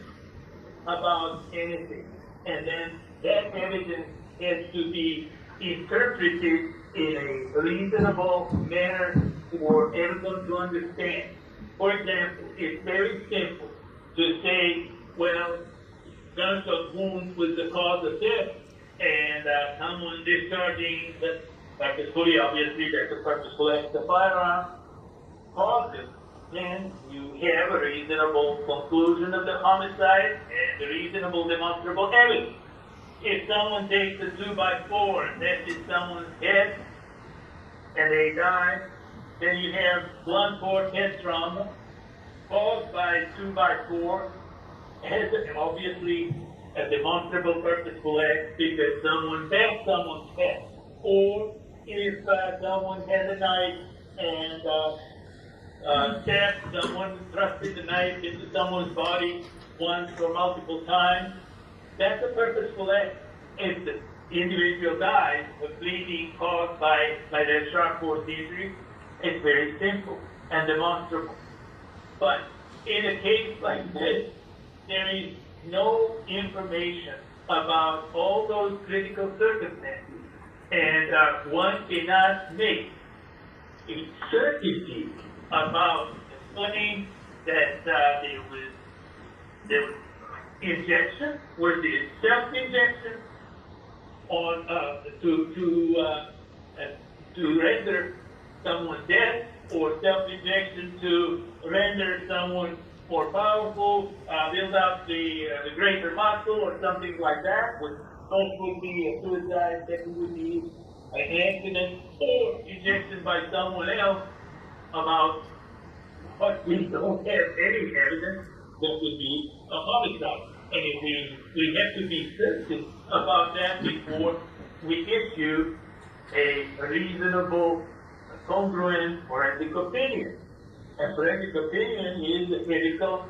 about anything, and then that evidence has to be interpreted in a reasonable manner for everyone to understand. For example, it's very simple to say, well, gunshot wound was the cause of death, and someone discharging the purposefully, obviously, that's a purposeful act of firearm, caused it. Then you have a reasonable conclusion of the homicide and a reasonable demonstrable evidence. If someone takes a 2x4 and hits someone's head and they die, then you have blunt force head trauma caused by 2x4, and obviously a demonstrable purposeful act because someone bashed someone's head. Or if someone has a knife and stabbed someone, thrusted the knife into someone's body once or multiple times, that's a purposeful act. If the individual dies of bleeding caused by their sharp force injury, it's very simple and demonstrable. But in a case like this, there is no information about all those critical circumstances, and one cannot make a certainty about explaining that there was injection, was it self-injection on to render someone dead, or self-injection to render someone more powerful, build up the greater muscle, or something like that. Which first would be a suicide, second would be an accident, or injection by someone else, about what we don't have any evidence that would be a homicide. And if we have to be certain about that before we issue a reasonable, congruent forensic opinion. A forensic opinion is a medical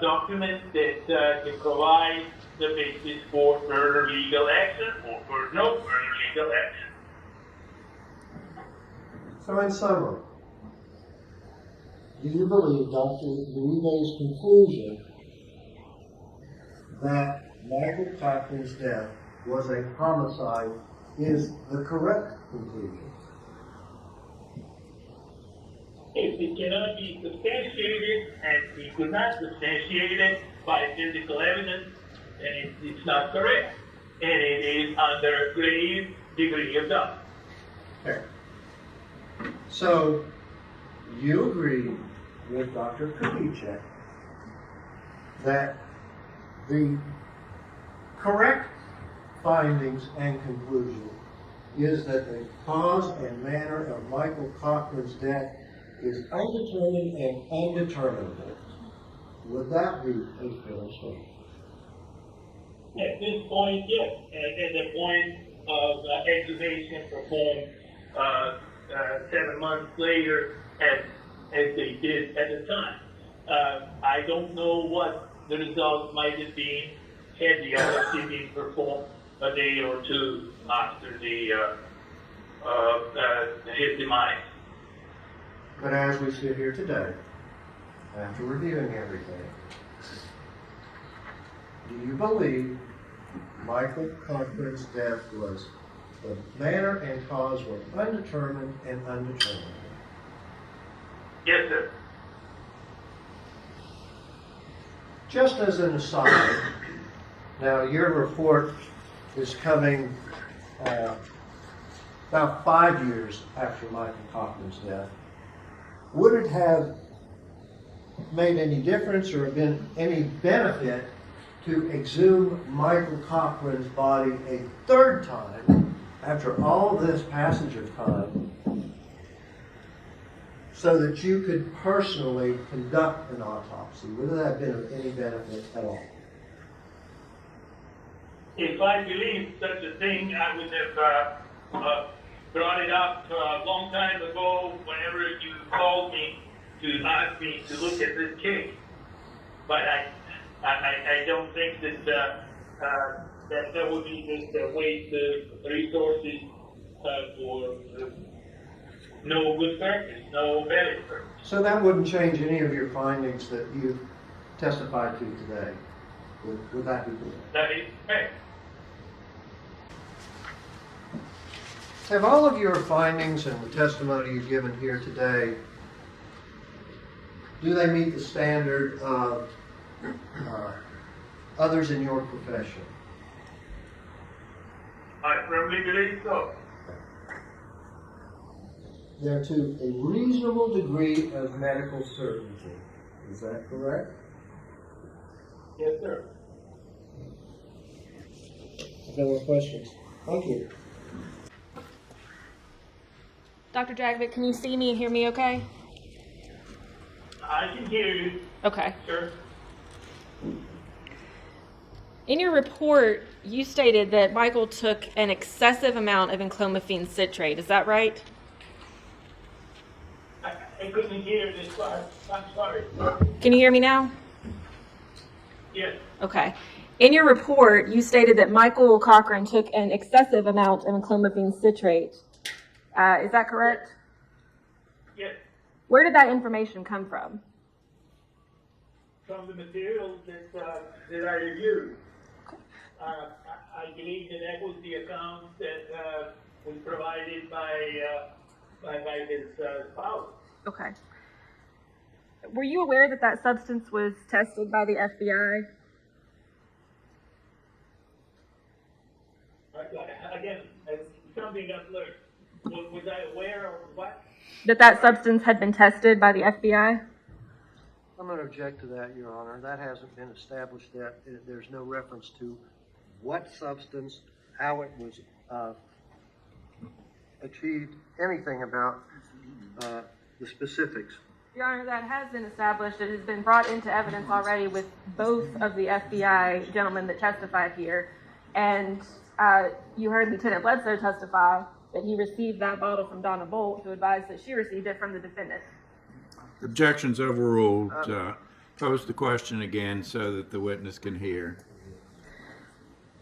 document that can provide the basis for further legal action or for no further legal action. So in summary, do you believe Dr. Uribe's conclusion that Michael Cochran's death was a homicide is the correct conclusion? If it cannot be substantiated, and he could not substantiate it by physical evidence, then it's not correct. And it is under a grave degree of doubt. Okay. So, you agree with Dr. Kubiczek that the correct findings and conclusion is that the cause and manner of Michael Cochran's death is undetermined and undeterminable. Would that be a fair statement? At this point, yes. At the point of exhumation performed 7 months later, as they did at the time. I don't know what the results might have been had the autopsy been performed a day or two after his demise. But as we sit here today, after reviewing everything, do you believe Michael Cochran's death was the manner and cause were undetermined and undeterminable? Yes, sir. Just as an aside, now your report is coming about 5 years after Michael Cochran's death. Would it have made any difference or been any benefit to exhume Michael Cochran's body a third time after all this passage of time so that you could personally conduct an autopsy? Would that have been of any benefit at all? If I believed such a thing, I would have brought it up a long time ago whenever you called me to ask me to look at this case. But I don't think that would be just a waste of resources for no good purpose, no valid purpose. So that wouldn't change any of your findings that you testified to today? Would that be correct? That is correct. Have all of your findings and the testimony you've given here today, do they meet the standard of others in your profession? I firmly believe so. They're to a reasonable degree of medical certainty. Is that correct? Yes, sir. No more questions. Thank you. Dr. Dragovich, can you see me and hear me okay? I can hear you. Okay. Sure. In your report, you stated that Michael took an excessive amount of enclomiphene citrate. Is that right? I couldn't hear this part. I'm sorry. Can you hear me now? Yes. Okay. In your report, you stated that Michael Cochran took an excessive amount of enclomiphene citrate. Is that correct? Yes. Where did that information come from? From the materials that I reviewed. I believe that was the account that was provided by his spouse. Okay. Were you aware that that substance was tested by the FBI? Again, something I've learned. Was I aware of what? That substance had been tested by the FBI? I'm going to object to that, Your Honor. That hasn't been established yet. There's no reference to what substance, how it was achieved, anything about the specifics. Your Honor, that has been established. It has been brought into evidence already with both of the FBI gentlemen that testified here. And you heard Lieutenant Bledsoe testify that he received that bottle from Donna Bolt, who advised that she received it from the defendant. Objections overruled. Pose the question again so that the witness can hear.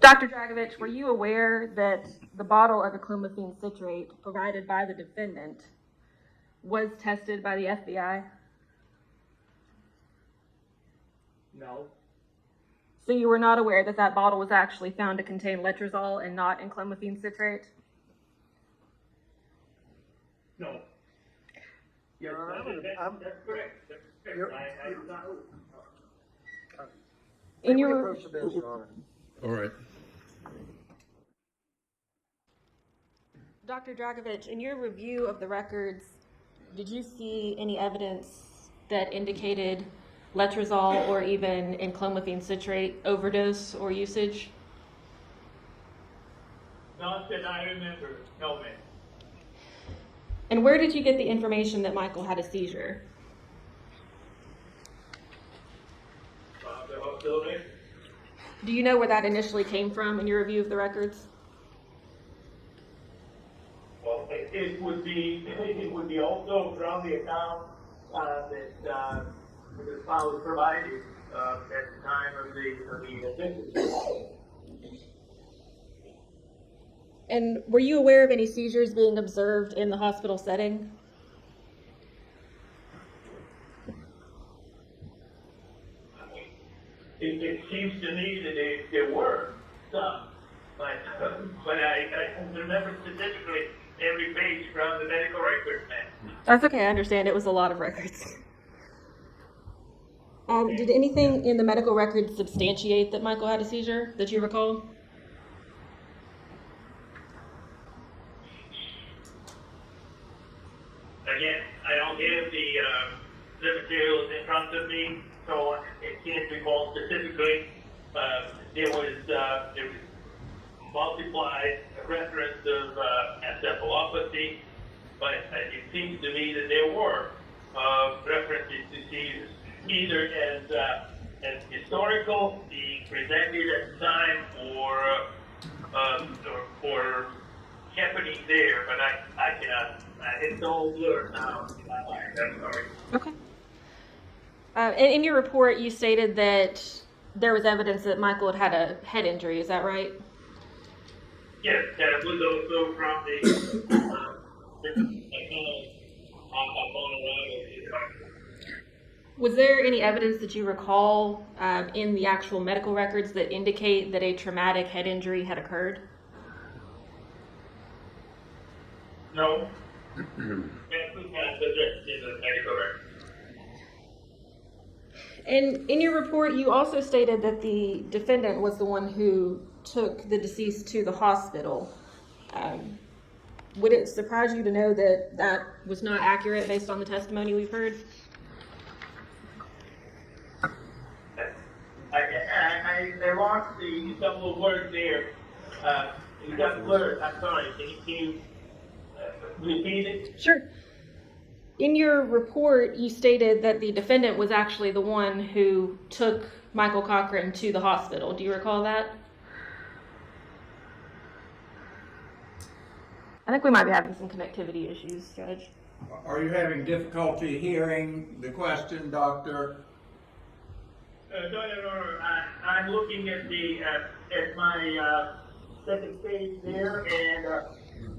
Dr. Dragovich, were you aware that the bottle of clomiphene citrate provided by the defendant was tested by the FBI? No. So you were not aware that that bottle was actually found to contain letrozole and not clomiphene citrate? No. Yes, that's correct. That's correct. I do not know. In We your approach the bench, Your Honor. All right. Dr. Dragovich, in your review of the records, did you see any evidence that indicated letrozole or even clomiphene citrate overdose or usage? Not that I remember. No, ma'am. And where did you get the information that Michael had a seizure? The hospital there. Do you know where that initially came from in your review of the records? Well, it would be also from the account that the file was provided at the time of the offense. And were you aware of any seizures being observed in the hospital setting? It seems to me that there were some, but I don't remember specifically every page from the medical records, man. That's okay, I understand. It was a lot of records. Did anything in the medical records substantiate that Michael had a seizure that you recall? Again, I don't have the materials in front of me, so I can't recall specifically. There was multiplied reference of encephalopathy, but it seems to me that there were references to seizures, either as historical, being presented at the time, or happening there, but I cannot. It's all blurred now in my mind. I'm sorry. Okay. In your report, you stated that there was evidence that Michael had had a head injury. Is that right? Yes, that was also from the Was there any evidence that you recall in the actual medical records that indicate that a traumatic head injury had occurred? No. That was not addressed in the medical record. And in your report, you also stated that the defendant was the one who took the deceased to the hospital. Would it surprise you to know that that was not accurate based on the testimony we've heard? I lost the couple of words there. You got blurred. I'm sorry. Can you repeat it? Sure. In your report, you stated that the defendant was actually the one who took Michael Cochran to the hospital. Do you recall that? I think we might be having some connectivity issues, Judge. Are you having difficulty hearing the question, Doctor? No. I'm looking at my second page there,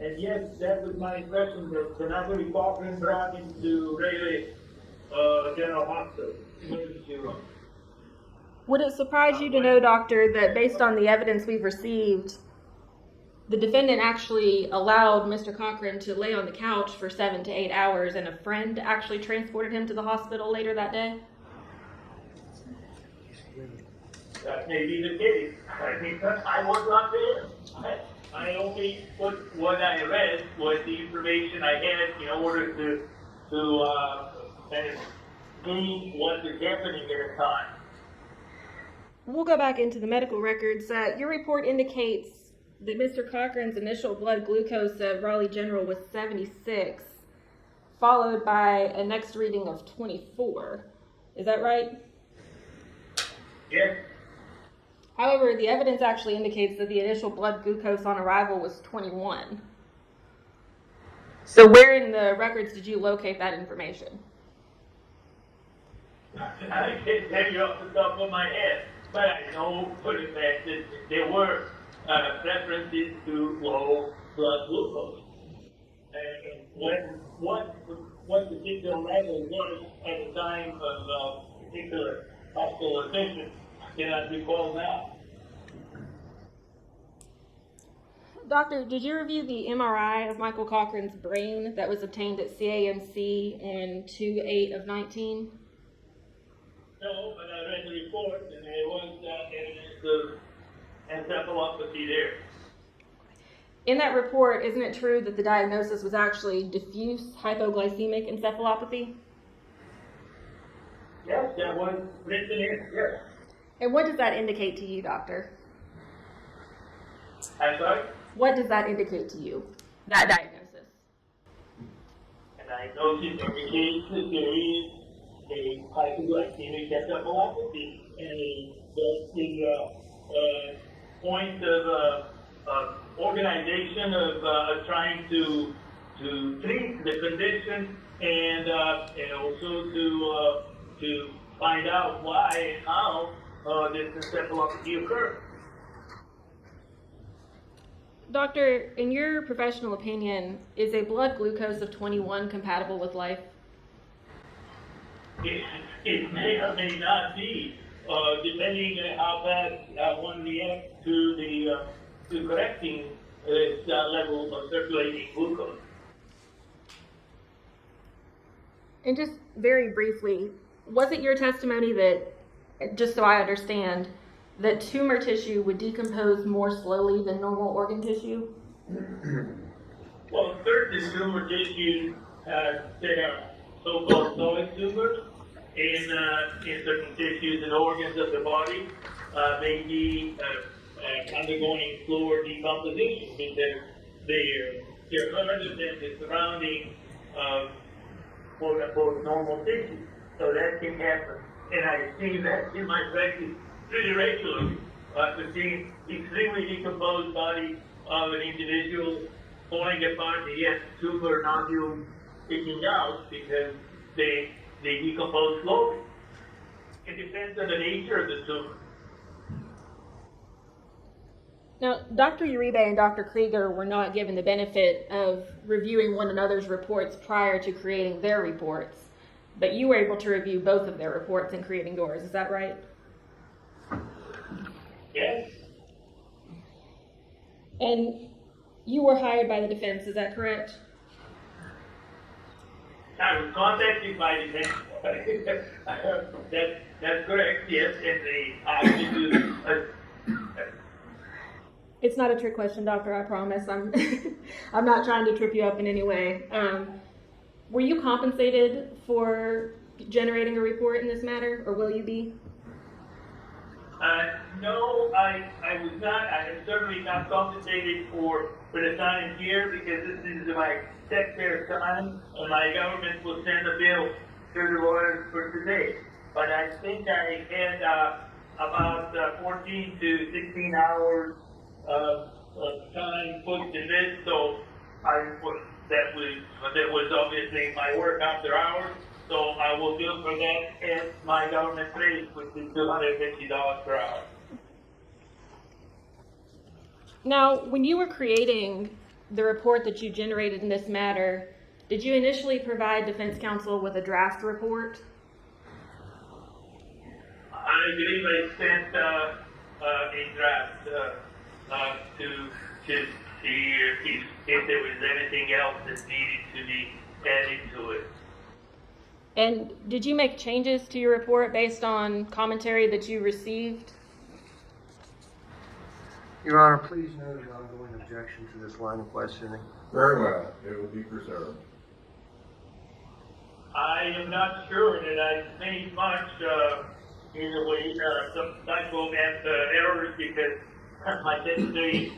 and yes, that was my impression that Natalie Cochran brought him to Raleigh General Hospital. Would it surprise you to know, Doctor, that based on the evidence we've received, the defendant actually allowed Mr. Cochran to lay on the couch for 7 to 8 hours, and a friend actually transported him to the hospital later that day? That may be the case. I think I was not there. I only put what I read was the information I had in order to kind of gauge what was happening at the time. We'll go back into the medical records. Your report indicates that Mr. Cochran's initial blood glucose at Raleigh General was 76, followed by a next reading of 24. Is that right? Yes. However, the evidence actually indicates that the initial blood glucose on arrival was 21. So where in the records did you locate that information? I can't tell you off the top of my head, but I know for the fact that there were references to low blood glucose. And what particular level was at the time of particular hospitalization, I cannot recall now. Doctor, did you review the MRI of Michael Cochran's brain that was obtained at CAMC on 2/8 of 19? No, but I read the report and there was evidence of encephalopathy there. In that report, isn't it true that the diagnosis was actually diffuse hypoglycemic encephalopathy? Yes, that was written in, yes. And what does that indicate to you, doctor? I'm sorry? What does that indicate to you, that diagnosis? And I noticed indicates that there is a hypoglycemic encephalopathy and the point of organization of trying to treat the condition and also to find out why and how this encephalopathy occurred. Doctor, in your professional opinion, is a blood glucose of 21 compatible with life? It may or may not be, depending on how fast one reacts to correcting this level of circulating glucose. And just very briefly, was it your testimony that, just so I understand, that tumor tissue would decompose more slowly than normal organ tissue? Well, certain tumor tissues that are so-called solid tumors in certain tissues and organs of the body may be undergoing slower decomposition because they're harder than the surrounding quote-unquote normal tissue. So that can happen. And I've seen that in my practice pretty regularly. To see extremely decomposed body of an individual falling apart, and yet tumor nodules sticking out because they decompose slowly. It depends on the nature of the tumor. Now, Dr. Uribe and Dr. Krieger were not given the benefit of reviewing one another's reports prior to creating their reports, but you were able to review both of their reports in creating yours, is that right? Yes. And you were hired by the defense, is that correct? I was contacted by the defense. That's correct, yes, and they asked me to It's not a trick question, doctor, I promise. I'm not trying to trip you up in any way. Were you compensated for generating a report in this matter, or will you be? No, I was not. I am certainly not compensated for the time here because this is my taxpayer time, and my government will send a bill to the lawyers for today. But I think I had about 14 to 16 hours of time put in this, so that was obviously my work after hours. So I will bill for that at my government rate, which is $250 per hour. Now, when you were creating the report that you generated in this matter, did you initially provide defense counsel with a draft report? I believe I sent a draft to see if there was anything else that needed to be added to it. And did you make changes to your report based on commentary that you received? Your Honor, please note an ongoing objection to this line of questioning. Very well, it will be preserved. I am not sure that I made much in the way some typo and errors because my secretary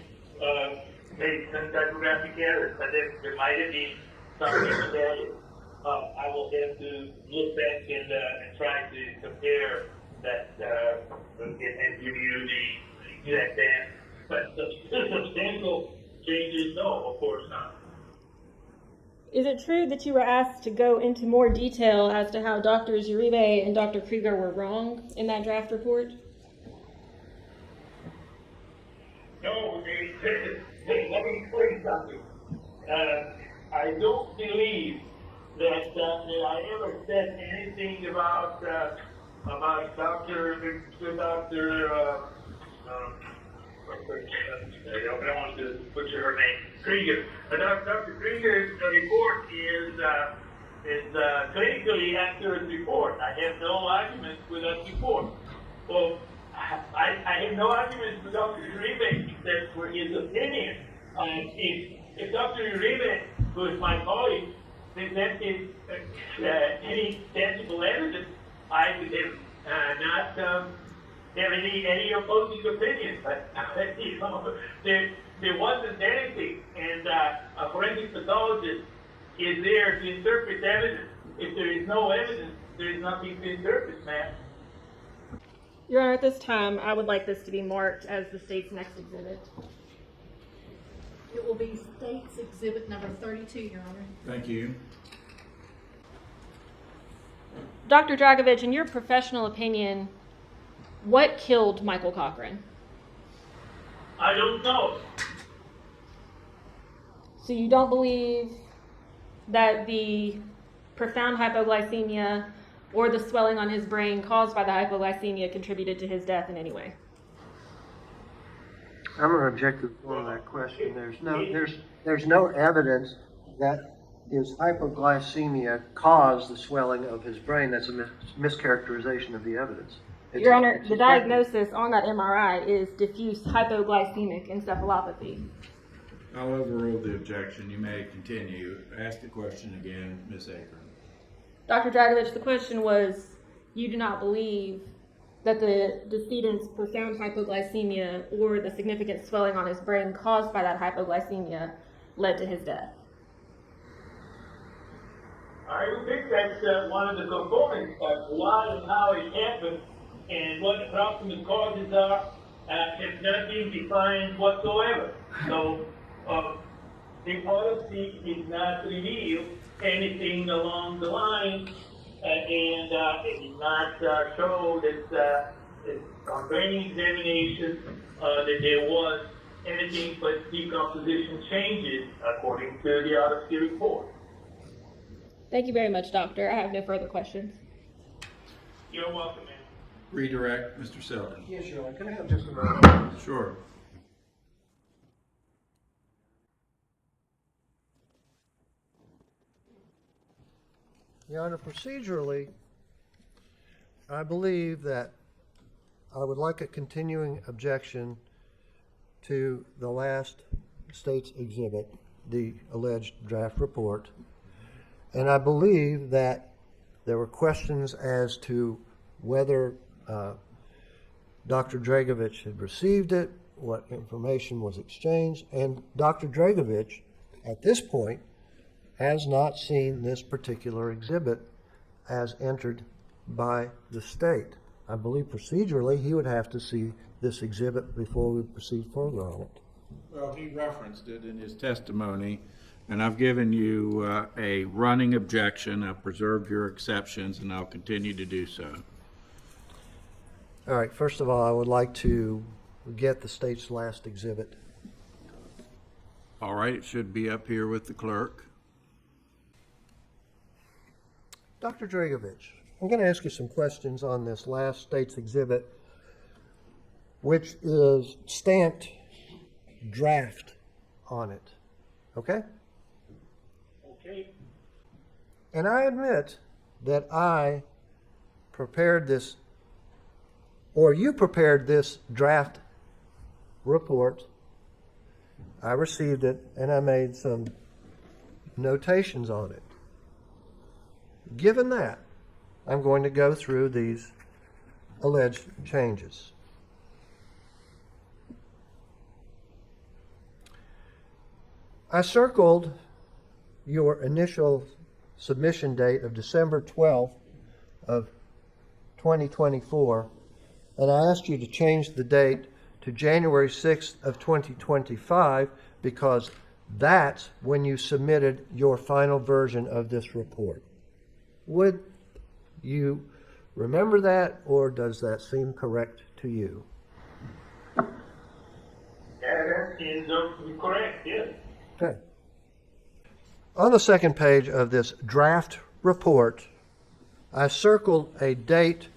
made some typographic errors, but there might have been something about it. I will have to look back and try to compare that and give you exact that. But substantial changes, no, of course not. Is it true that you were asked to go into more detail as to how Drs. Uribe and Dr. Krieger were wrong in that draft report? No, let me explain something. I don't believe that I ever said anything about Dr. I don't want to butcher her name, Krieger. Dr. Krieger's report is clinically accurate report. I have no arguments with that report. Well, I have no arguments with Dr. Uribe except for his opinion. If Dr. Uribe, who is my colleague, presented any tangible evidence, I would have not have any opposing opinion. But you know, there wasn't anything, and a forensic pathologist is there to interpret evidence. If there is no evidence, there is nothing to interpret, ma'am. Your Honor, at this time, I would like this to be marked as the state's next exhibit. It will be State's Exhibit number 32, Your Honor. Thank you. Dr. Dragovich, in your professional opinion, what killed Michael Cochran? I don't know. So you don't believe that the profound hypoglycemia or the swelling on his brain caused by the hypoglycemia contributed to his death in any way? I'm going to object to the form of that question. There's no evidence that his hypoglycemia caused the swelling of his brain. That's a mischaracterization of the evidence. Your Honor, the diagnosis on that MRI is diffuse hypoglycemic encephalopathy. I'll overrule the objection. You may continue. Ask the question again, Ms. Akron. Dr. Dragovich, the question was, you do not believe that the decedent's profound hypoglycemia or the significant swelling on his brain caused by that hypoglycemia led to his death. I would think that's one of the components of why and how it happened and what the proximate causes are has not been defined whatsoever. So the autopsy did not reveal anything along the line and it did not show that on brain examination that there was anything but decomposition changes according to the autopsy report. Thank you very much, Doctor. I have no further questions. You're welcome, ma'am. Redirect, Mr. Selden. Yes, Your Honor. Can I have just a moment? Sure. Your Honor, procedurally, I believe that I would like a continuing objection to the last state's exhibit, the alleged draft report. And I believe that there were questions as to whether Dr. Dragovich had received it, what information was exchanged, and Dr. Dragovich, at this point, has not seen this particular exhibit as entered by the state. I believe procedurally he would have to see this exhibit before we proceed further on it. Well, he referenced it in his testimony, and I've given you a running objection. I've preserved your exceptions, and I'll continue to do so. All right, first of all, I would like to get the state's last exhibit. All right, it should be up here with the clerk. Dr. Dragovich, I'm going to ask you some questions on this last state's exhibit, which is stamped draft on it. Okay? Okay. And I admit that I prepared this, or you prepared this draft report. I received it and I made some notations on it. Given that, I'm going to go through these alleged changes. I circled your initial submission date of December 12th of 2024, and I asked you to change the date to January 6th of 2025 because that's when you submitted your final version of this report. Would you remember that, or does that seem correct to you? That is correct, yes. Okay. On the second page of this draft report, I circled a date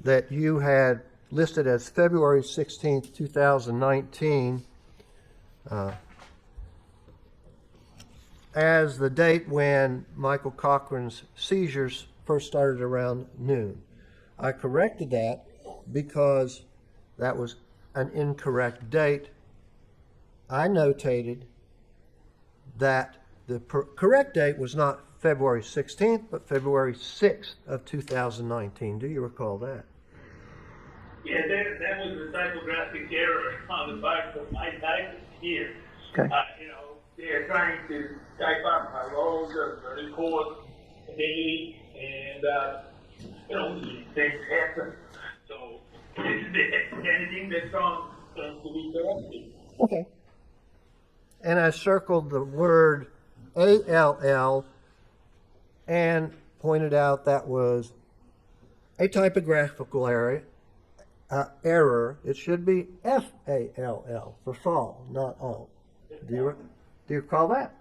that you had listed as February 16th, 2019, as the date when Michael Cochran's seizures first started around noon. I corrected that because that was an incorrect date. I notated that the correct date was not February 16th, but February 6th of 2019. Do you recall that? Yeah, that was a typographic error on the back of my type here. Okay. They're trying to type up my logs or record daily, and these things happen. So, anything that's wrong has to be corrected. Okay. And I circled the word ALL and pointed out that was a typographical error. It should be FALL for fall, not all. Do you recall that?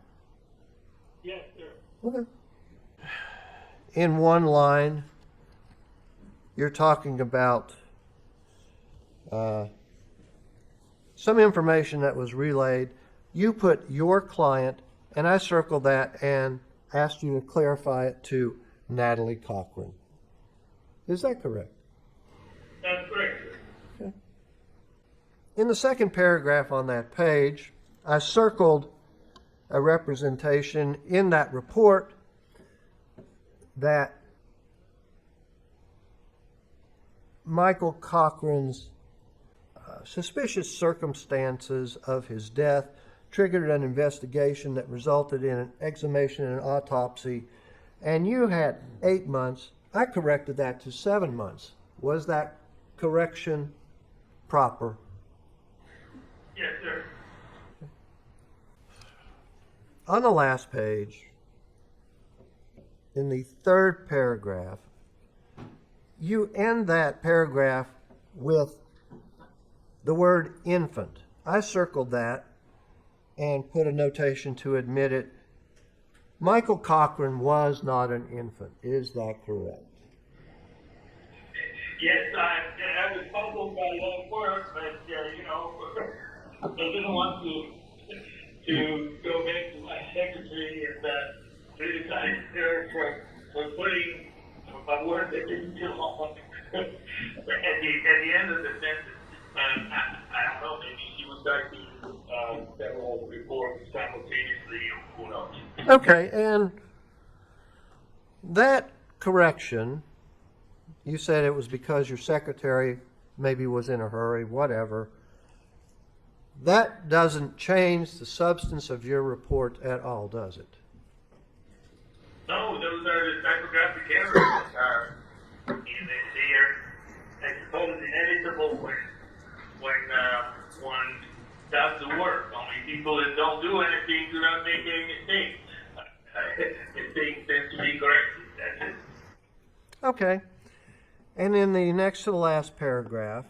Yes, sir. Okay. In one line, you're talking about some information that was relayed. You put your client, and I circled that and asked you to clarify it to Natalie Cochran. Is that correct? That's correct, sir. Okay. In the second paragraph on that page, I circled a representation in that report that Michael Cochran's suspicious circumstances of his death triggered an investigation that resulted in an exhumation and an autopsy, and you had 8 months. I corrected that to 7 months. Was that correction proper? Yes, sir. On the last page, in the third paragraph, you end that paragraph with the word infant. I circled that and put a notation to admit it. Michael Cochran was not an infant. Is that correct? Yes, I was puzzled by that word, but, I didn't want to go back to my secretary and criticize her for putting a word that didn't belong at the end of the sentence. I don't know, maybe she was typing several reports simultaneously, who knows. Okay, and that correction, you said it was because your secretary maybe was in a hurry, whatever. That doesn't change the substance of your report at all, does it? No, those are the typographic errors. They are, I suppose, inevitable when one does the work. Only people that don't do anything do not make any mistakes. Mistakes tend to be corrected. That's it. Okay. And in the next to the last paragraph,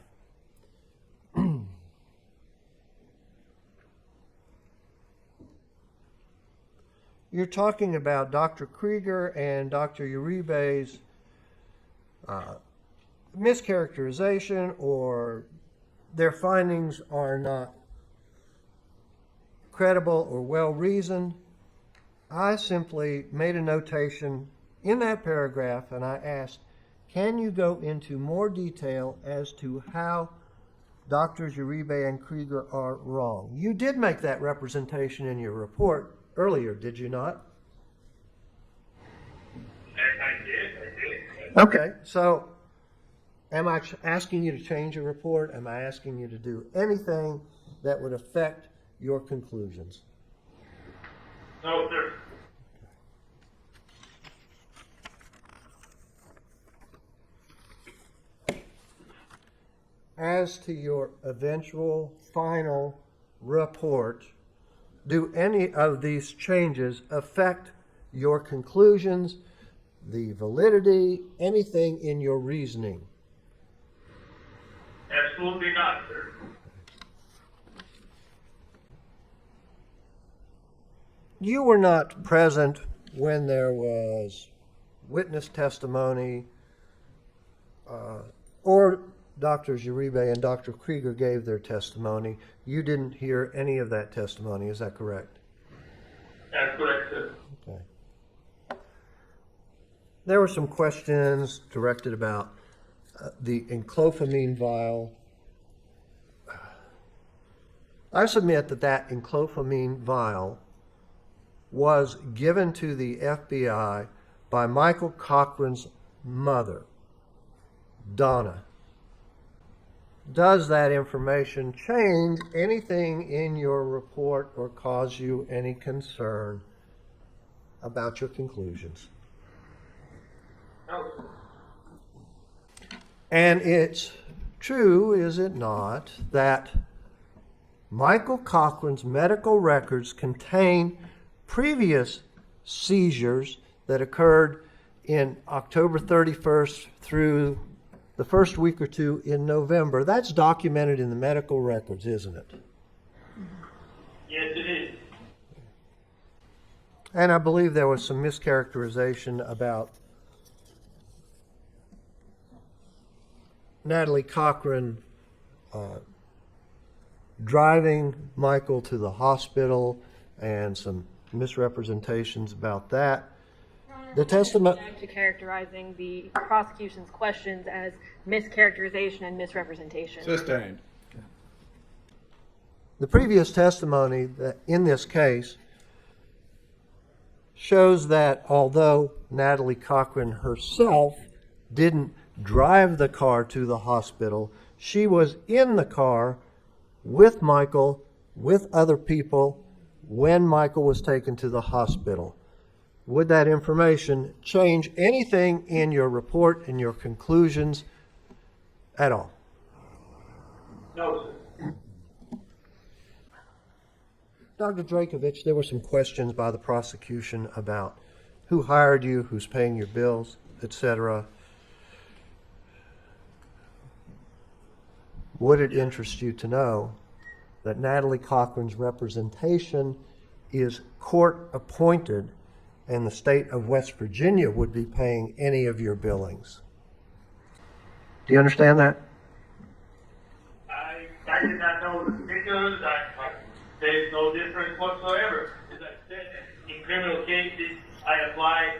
you're talking about Dr. Krieger and Dr. Uribe's mischaracterization, or their findings are not credible or well-reasoned. I simply made a notation in that paragraph and I asked, can you go into more detail as to how Drs. Uribe and Krieger are wrong? You did make that representation in your report earlier, did you not? I did. Okay, so am I asking you to change your report? Am I asking you to do anything that would affect your conclusions? No, sir. as to your eventual final report, do any of these changes affect your conclusions, the validity, anything in your reasoning? Absolutely not, sir. You were not present when there was witness testimony, or Drs. Uribe and Dr. Krieger gave their testimony. You didn't hear any of that testimony, is that correct? That's correct, sir. Okay. There were some questions directed about the enclophamine vial. I submit that that enclophamine vial was given to the FBI by Michael Cochran's mother, Donna. Does that information change anything in your report or cause you any concern about your conclusions? No, sir. And it's true, is it not, that Michael Cochran's medical records contain previous seizures that occurred in October 31st through the first week or two in November. That's documented in the medical records, isn't it? Yes, it is. And I believe there was some mischaracterization about Natalie Cochran driving Michael to the hospital and some misrepresentations about that. The testimony. To characterizing the prosecution's questions as mischaracterization and misrepresentation. Sustained. The previous testimony that in this case shows that although Natalie Cochran herself didn't drive the car to the hospital, she was in the car with Michael, with other people, when Michael was taken to the hospital. Would that information change anything in your report and your conclusions at all? No, sir. Dr. Dragovich, there were some questions by the prosecution about who hired you, who's paying your bills, etc. Would it interest you to know that Natalie Cochran's representation is court appointed and the state of West Virginia would be paying any of your billings? Do you understand that? I did not know the particulars. There's no difference whatsoever. As I said, in criminal cases, I apply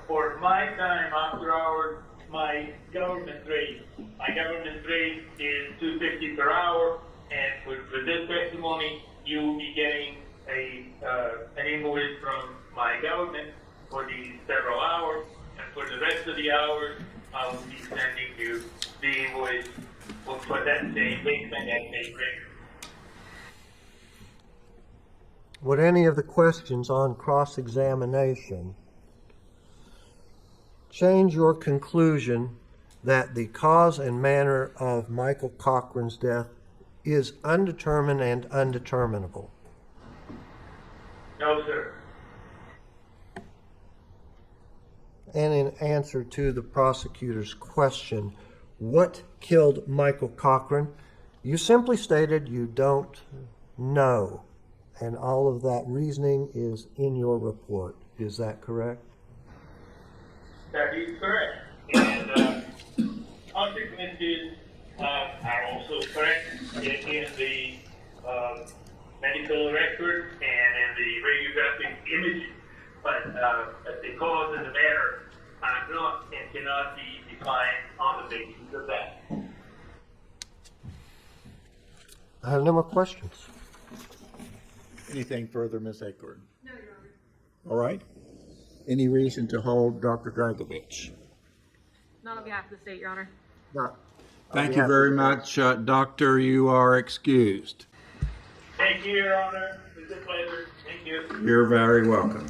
for my time after hours, my government rate. My government rate is $2.50 per hour, and for this testimony, you will be getting an invoice from my government for these several hours, and for the rest of the hours, I will be sending you the invoice for that same week and that same rate. Would any of the questions on cross-examination change your conclusion that the cause and manner of Michael Cochran's death is undetermined and undeterminable? No, sir. And in answer to the prosecutor's question, what killed Michael Cochran, you simply stated you don't know. And all of that reasoning is in your report. Is that correct? That is correct. And consequences are also correct in the medical record and in the radiographic imaging. But the cause and the manner are not and cannot be defined on the basis of that. I have no more questions. Anything further, Ms. Acorn? No, Your Honor. All right. Any reason to hold Dr. Dragovich? Not on behalf of the state, Your Honor. Thank you very much, Doctor. You are excused. Thank you, Your Honor. It's a pleasure. Thank you. You're very welcome.